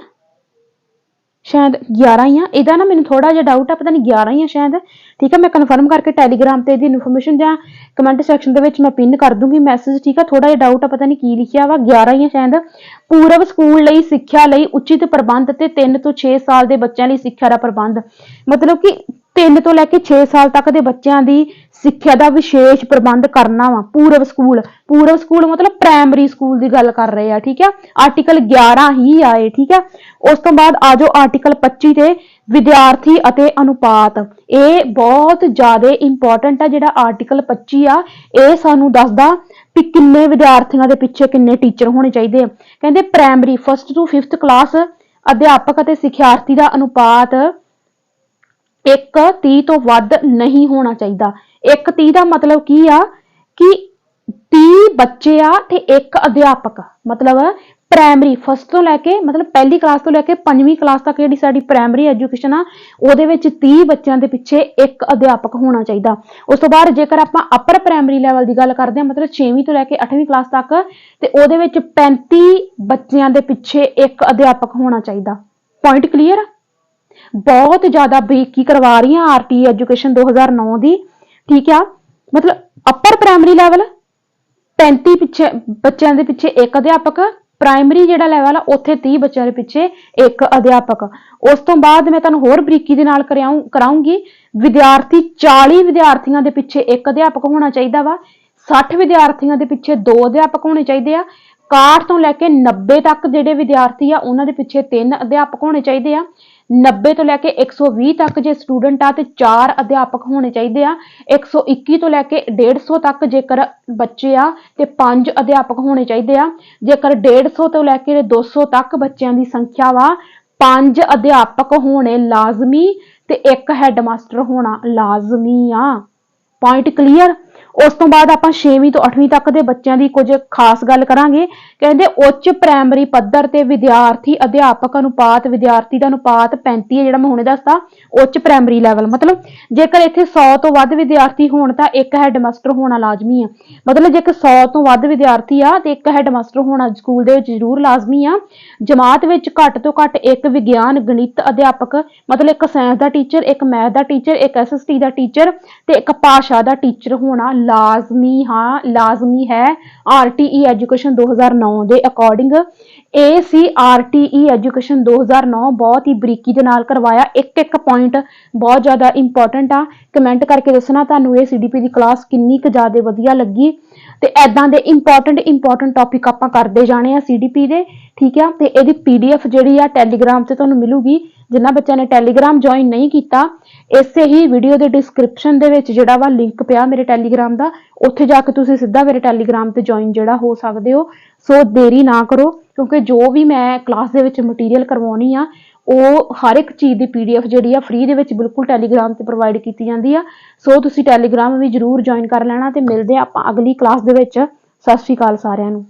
A: शायद 11 ही आ। ਇਹਦਾ ਨਾ ਮੈਨੂੰ ਥੋੜਾ ਜਿਹਾ ਡਾਊਟ ਆ, ਪਤਾ ਨਹੀਂ 11 ਹੀ ਆ ਸ਼ਾਇਦ। ਠੀਕ ਹੈ, ਮੈਂ ਕਨਫਰਮ ਕਰਕੇ ਟੈਲੀਗ੍ਰਾਮ ਤੇ ਇਹਦੀ ਇਨਫੋਰਮੇਸ਼ਨ ਜਾਂ ਕਮੈਂਟ ਸੈਕਸ਼ਨ ਦੇ ਵਿੱਚ ਮੈਂ ਪਿੰਨ ਕਰ ਦੂੰਗੀ ਮੈਸੇਜ। ਠੀਕ ਹੈ, ਥੋੜਾ ਜਿਹਾ ਡਾਊਟ ਆ, ਪਤਾ ਨਹੀਂ ਕੀ ਲਿਖਿਆ ਵਾ, 11 ਹੀ ਆ ਸ਼ਾਇਦ। ਪੂਰਵ ਸਕੂਲ ਲਈ ਸਿੱਖਿਆ ਲਈ ਉਚਿਤ ਪ੍ਰਬੰਧ ਤੇ 3 ਤੋਂ 6 ਸਾਲ ਦੇ ਬੱਚਿਆਂ ਲਈ ਸਿੱਖਿਆ ਦਾ ਪ੍ਰਬੰਧ। ਮਤਲਬ ਕਿ 3 ਤੋਂ ਲੈ ਕੇ 6 ਸਾਲ ਤੱਕ ਦੇ ਬੱਚਿਆਂ ਦੀ ਸਿੱਖਿਆ ਦਾ ਵਿਸ਼ੇਸ਼ ਪ੍ਰਬੰਧ ਕਰਨਾ ਵਾ। ਪੂਰਵ ਸਕੂਲ ਮਤਲਬ ਪ੍ਰਾਇਮਰੀ ਸਕੂਲ ਦੀ ਗੱਲ ਕਰ ਰਹੇ ਆ। ਠੀਕ ਹੈ, ਆਰਟੀਕਲ 11 ਹੀ ਆਏ। ਠੀਕ ਹੈ, ਉਸ ਤੋਂ ਬਾਅਦ ਆ ਜਾਓ ਆਰਟੀਕਲ 25 ਤੇ ਵਿਦਿਆਰਥੀ ਅਤੇ ਅਨੁਪਾਤ। ਇਹ ਬਹੁਤ ਜ਼ਿਆਦਾ ਇੰਪੋਰਟੈਂਟ ਆ। ਜਿਹੜਾ ਆਰਟੀਕਲ 25 ਆ, ਇਹ ਸਾਨੂੰ ਦੱਸਦਾ ਕਿ ਕਿੰਨੇ ਵਿਦਿਆਰਥੀਆਂ ਦੇ ਪਿੱਛੇ ਕਿੰਨੇ ਟੀਚਰ ਹੋਣੇ ਚਾਹੀਦੇ ਆ। ਕਹਿੰਦੇ ਪ੍ਰਾਇਮਰੀ 1st ਤੋਂ 5th ਕਲਾਸ ਅਧਿਆਪਕ ਅਤੇ ਸਿਖਿਆਰਥੀ ਦਾ ਅਨੁਪਾਤ 1:30 ਤੋਂ ਵੱਧ ਨਹੀਂ ਹੋਣਾ ਚਾਹੀਦਾ। 1:30 ਦਾ ਮਤਲਬ ਕੀ ਆ ਕਿ 30 ਬੱਚੇ ਆ ਤੇ ਇੱਕ ਅਧਿਆਪਕ। ਮਤਲਬ ਪ੍ਰਾਇਮਰੀ 1st ਤੋਂ ਲੈ ਕੇ ਮਤਲਬ ਪਹਿਲੀ ਕਲਾਸ ਤੋਂ ਲੈ ਕੇ 5ਵੀਂ ਕਲਾਸ ਤੱਕ ਜਿਹੜੀ ਸਾਡੀ ਪ੍ਰਾਇਮਰੀ ਐਜੂਕੇਸ਼ਨ ਆ, ਉਹਦੇ ਵਿੱਚ 30 ਬੱਚਿਆਂ ਦੇ ਪਿੱਛੇ ਇੱਕ ਅਧਿਆਪਕ ਹੋਣਾ ਚਾਹੀਦਾ। ਉਸ ਤੋਂ ਬਾਅਦ ਜੇਕਰ ਆਪਾਂ ਅਪਰ ਪ੍ਰਾਇਮਰੀ ਲੈਵਲ ਦੀ ਗੱਲ ਕਰਦੇ ਹਾਂ, ਮਤਲਬ 6ਵੀਂ ਤੋਂ ਲੈ ਕੇ 8ਵੀਂ ਕਲਾਸ ਤੱਕ, ਤੇ ਉਹਦੇ ਵਿੱਚ 35 ਬੱਚਿਆਂ ਦੇ ਪਿੱਛੇ ਇੱਕ ਅਧਿਆਪਕ ਹੋਣਾ ਚਾਹੀਦਾ। Point clear? ਬਹੁਤ ਜ਼ਿਆਦਾ ਬਰੀਕੀ ਕਰਵਾ ਰਹੀ ਹਾਂ ਆਰਟੀ ਐਜੂਕੇਸ਼ਨ 2009 ਦੀ। ਠੀਕ ਆ, ਮਤਲਬ ਅਪਰ ਪ੍ਰਾਇਮਰੀ ਲੈਵਲ 35 ਬੱਚਿਆਂ ਦੇ ਪਿੱਛੇ ਇੱਕ ਅਧਿਆਪਕ, ਪ੍ਰਾਇਮਰੀ ਜਿਹੜਾ ਲੈਵਲ ਆ ਉੱਥੇ 30 ਬੱਚਿਆਂ ਦੇ ਪਿੱਛੇ ਇੱਕ ਅਧਿਆਪਕ। ਉਸ ਤੋਂ ਬਾਅਦ ਮੈਂ ਤੁਹਾਨੂੰ ਹੋਰ ਬਰੀਕੀ ਦੇ ਨਾਲ ਕਰਾਉਂਗੀ। ਵਿਦਿਆਰਥੀ 40 ਵਿਦਿਆਰਥੀਆਂ ਦੇ ਪਿੱਛੇ ਇੱਕ ਅਧਿਆਪਕ ਹੋਣਾ ਚਾਹੀਦਾ ਵਾ। 60 ਵਿਦਿਆਰਥੀਆਂ ਦੇ ਪਿੱਛੇ 2 ਅਧਿਆਪਕ ਹੋਣੇ ਚਾਹੀਦੇ ਆ। 61 ਤੋਂ ਲੈ ਕੇ 90 ਤੱਕ ਜਿਹੜੇ ਵਿਦਿਆਰਥੀ ਆ, ਉਹਨਾਂ ਦੇ ਪਿੱਛੇ 3 ਅਧਿਆਪਕ ਹੋਣੇ ਚਾਹੀਦੇ ਆ। 90 ਤੋਂ ਲੈ ਕੇ 120 ਤੱਕ ਜੇ ਸਟੂਡੈਂਟ ਆ ਤੇ 4 ਅਧਿਆਪਕ ਹੋਣੇ ਚਾਹੀਦੇ ਆ। 121 ਤੋਂ ਲੈ ਕੇ 150 ਤੱਕ ਜੇਕਰ ਬੱਚੇ ਆ ਤੇ 5 ਅਧਿਆਪਕ ਹੋਣੇ ਚਾਹੀਦੇ ਆ। ਜੇਕਰ 150 ਤੋਂ ਲੈ ਕੇ 200 ਤੱਕ ਬੱਚਿਆਂ ਦੀ ਸੰਖਿਆ ਵਾ, 5 ਅਧਿਆਪਕ ਹੋਣੇ ਲਾਜ਼ਮੀ ਤੇ ਇੱਕ ਹੈਡਮਾਸਟਰ ਹੋਣਾ ਲਾਜ਼ਮੀ ਆ। Point clear? ਉਸ ਤੋਂ ਬਾਅਦ ਆਪਾਂ 6ਵੀਂ ਤੋਂ 8ਵੀਂ ਤੱਕ ਦੇ ਬੱਚਿਆਂ ਦੀ ਕੁਝ ਖਾਸ ਗੱਲ ਕਰਾਂਗੇ। ਕਹਿੰਦੇ ਉੱਚ ਪ੍ਰਾਇਮਰੀ ਪੱਧਰ ਤੇ ਵਿਦਿਆਰਥੀ ਅਧਿਆਪਕ ਅਨੁਪਾਤ, ਵਿਦਿਆਰਥੀ ਦਾ ਅਨੁਪਾਤ 35 ਹੈ, ਜਿਹੜਾ ਮੈਂ ਹੁਣੇ ਦੱਸਤਾ। ਉੱਚ ਪ੍ਰਾਇਮਰੀ ਲੈਵਲ ਮਤਲਬ ਜੇਕਰ ਇੱਥੇ 100 ਤੋਂ ਵੱਧ ਵਿਦਿਆਰਥੀ ਹੋਣ ਤਾਂ ਇੱਕ ਹੈਡਮਾਸਟਰ ਹੋਣਾ ਲਾਜ਼ਮੀ ਆ। ਮਤਲਬ ਜੇਕਰ 100 ਤੋਂ ਵੱਧ ਵਿਦਿਆਰਥੀ ਆ ਤੇ ਇੱਕ ਹੈਡਮਾਸਟਰ ਹੋਣਾ ਸਕੂਲ ਦੇ ਵਿੱਚ ਜ਼ਰੂਰ ਲਾਜ਼ਮੀ ਆ। ਜਮਾਤ ਵਿੱਚ ਘੱਟ ਤੋਂ ਘੱਟ ਇੱਕ ਵਿਗਿਆਨ ਗਣਿਤ ਅਧਿਆਪਕ, ਮਤਲਬ ਇੱਕ ਸਾਇੰਸ ਦਾ ਟੀਚਰ, ਇੱਕ ਮੈਥ ਦਾ ਟੀਚਰ, ਇੱਕ SST ਦਾ ਟੀਚਰ ਤੇ ਇੱਕ ਭਾਸ਼ਾ ਦਾ ਟੀਚਰ ਹੋਣਾ ਲਾਜ਼ਮੀ ਹੈ। RTE ਐਜੂਕੇਸ਼ਨ 2009 ਦੇ ਅਕੋਰਡਿੰਗ। ਇਹ ਸੀ RTE ਐਜੂਕੇਸ਼ਨ 2009। ਬਹੁਤ ਹੀ ਬਰੀਕੀ ਦੇ ਨਾਲ ਕਰਵਾਇਆ। ਇੱਕ ਪੁਆਇੰਟ ਬਹੁਤ ਜ਼ਿਆਦਾ ਇੰਪੋਰਟੈਂਟ ਆ। ਕਮੈਂਟ ਕਰਕੇ ਦੱਸਣਾ ਤੁਹਾਨੂੰ ਇਹ CDP ਦੀ ਕਲਾਸ ਕਿੰਨੀ ਕੁ ਜ਼ਿਆਦਾ ਵਧੀਆ ਲੱਗੀ। ਤੇ ਐਦਾਂ ਦੇ ਇੰਪੋਰਟੈਂਟ ਟੌਪਿਕ ਆਪਾਂ ਕਰਦੇ ਜਾਣੇ ਆ CDP ਦੇ। ਠੀਕ ਆ, ਤੇ ਇਹਦੀ PDF ਜਿਹੜੀ ਆ ਟੈਲੀਗ੍ਰਾਮ ਤੇ ਤੁਹਾਨੂੰ ਮਿਲੂਗੀ। ਜਿਨ੍ਹਾਂ ਬੱਚਿਆਂ ਨੇ ਟੈਲੀਗ੍ਰਾਮ ਜੁਆਇਨ ਨਹੀਂ ਕੀਤਾ, ਇਸੇ ਹੀ ਵੀਡੀਓ ਦੇ ਡਿਸਕ੍ਰਿਪਸ਼ਨ ਦੇ ਵਿੱਚ ਜਿਹੜਾ ਵਾ ਲਿੰਕ ਪਿਆ ਮੇਰੇ ਟੈਲੀਗ੍ਰਾਮ ਦਾ, ਉੱਥੇ ਜਾ ਕੇ ਤੁਸੀਂ ਸਿੱਧਾ ਮੇਰੇ ਟੈਲੀਗ੍ਰਾਮ ਤੇ ਜੁਆਇਨ ਜਿਹੜਾ ਹੋ ਸਕਦੇ ਹੋ। ਸੋ ਦੇਰੀ ਨਾ ਕਰੋ, ਕਿਉਂਕਿ ਜੋ ਵੀ ਮੈਂ ਕਲਾਸ ਦੇ ਵਿੱਚ ਮਟੀਰੀਅਲ ਕਰਵਾਉਣੀ ਆ, ਉਹ ਹਰ ਇੱਕ ਚੀਜ਼ ਦੀ PDF ਜਿਹੜੀ ਆ ਫ੍ਰੀ ਦੇ ਵਿੱਚ ਬਿਲਕੁਲ ਟੈਲੀਗ੍ਰਾਮ ਤੇ ਪ੍ਰੋਵਾਈਡ ਕੀਤੀ ਜਾਂਦੀ ਆ। ਸੋ ਤੁਸੀਂ ਟੈਲੀਗ੍ਰਾਮ ਵੀ ਜ਼ਰੂਰ ਜੁਆਇਨ ਕਰ ਲੈਣਾ। ਤੇ ਮਿਲਦੇ ਆ ਆਪਾਂ ਅਗਲੀ ਕਲਾਸ ਦੇ ਵਿੱਚ। ਸਤਿ ਸ਼੍ਰੀ ਅਕਾਲ ਸਾਰਿਆਂ ਨੂੰ।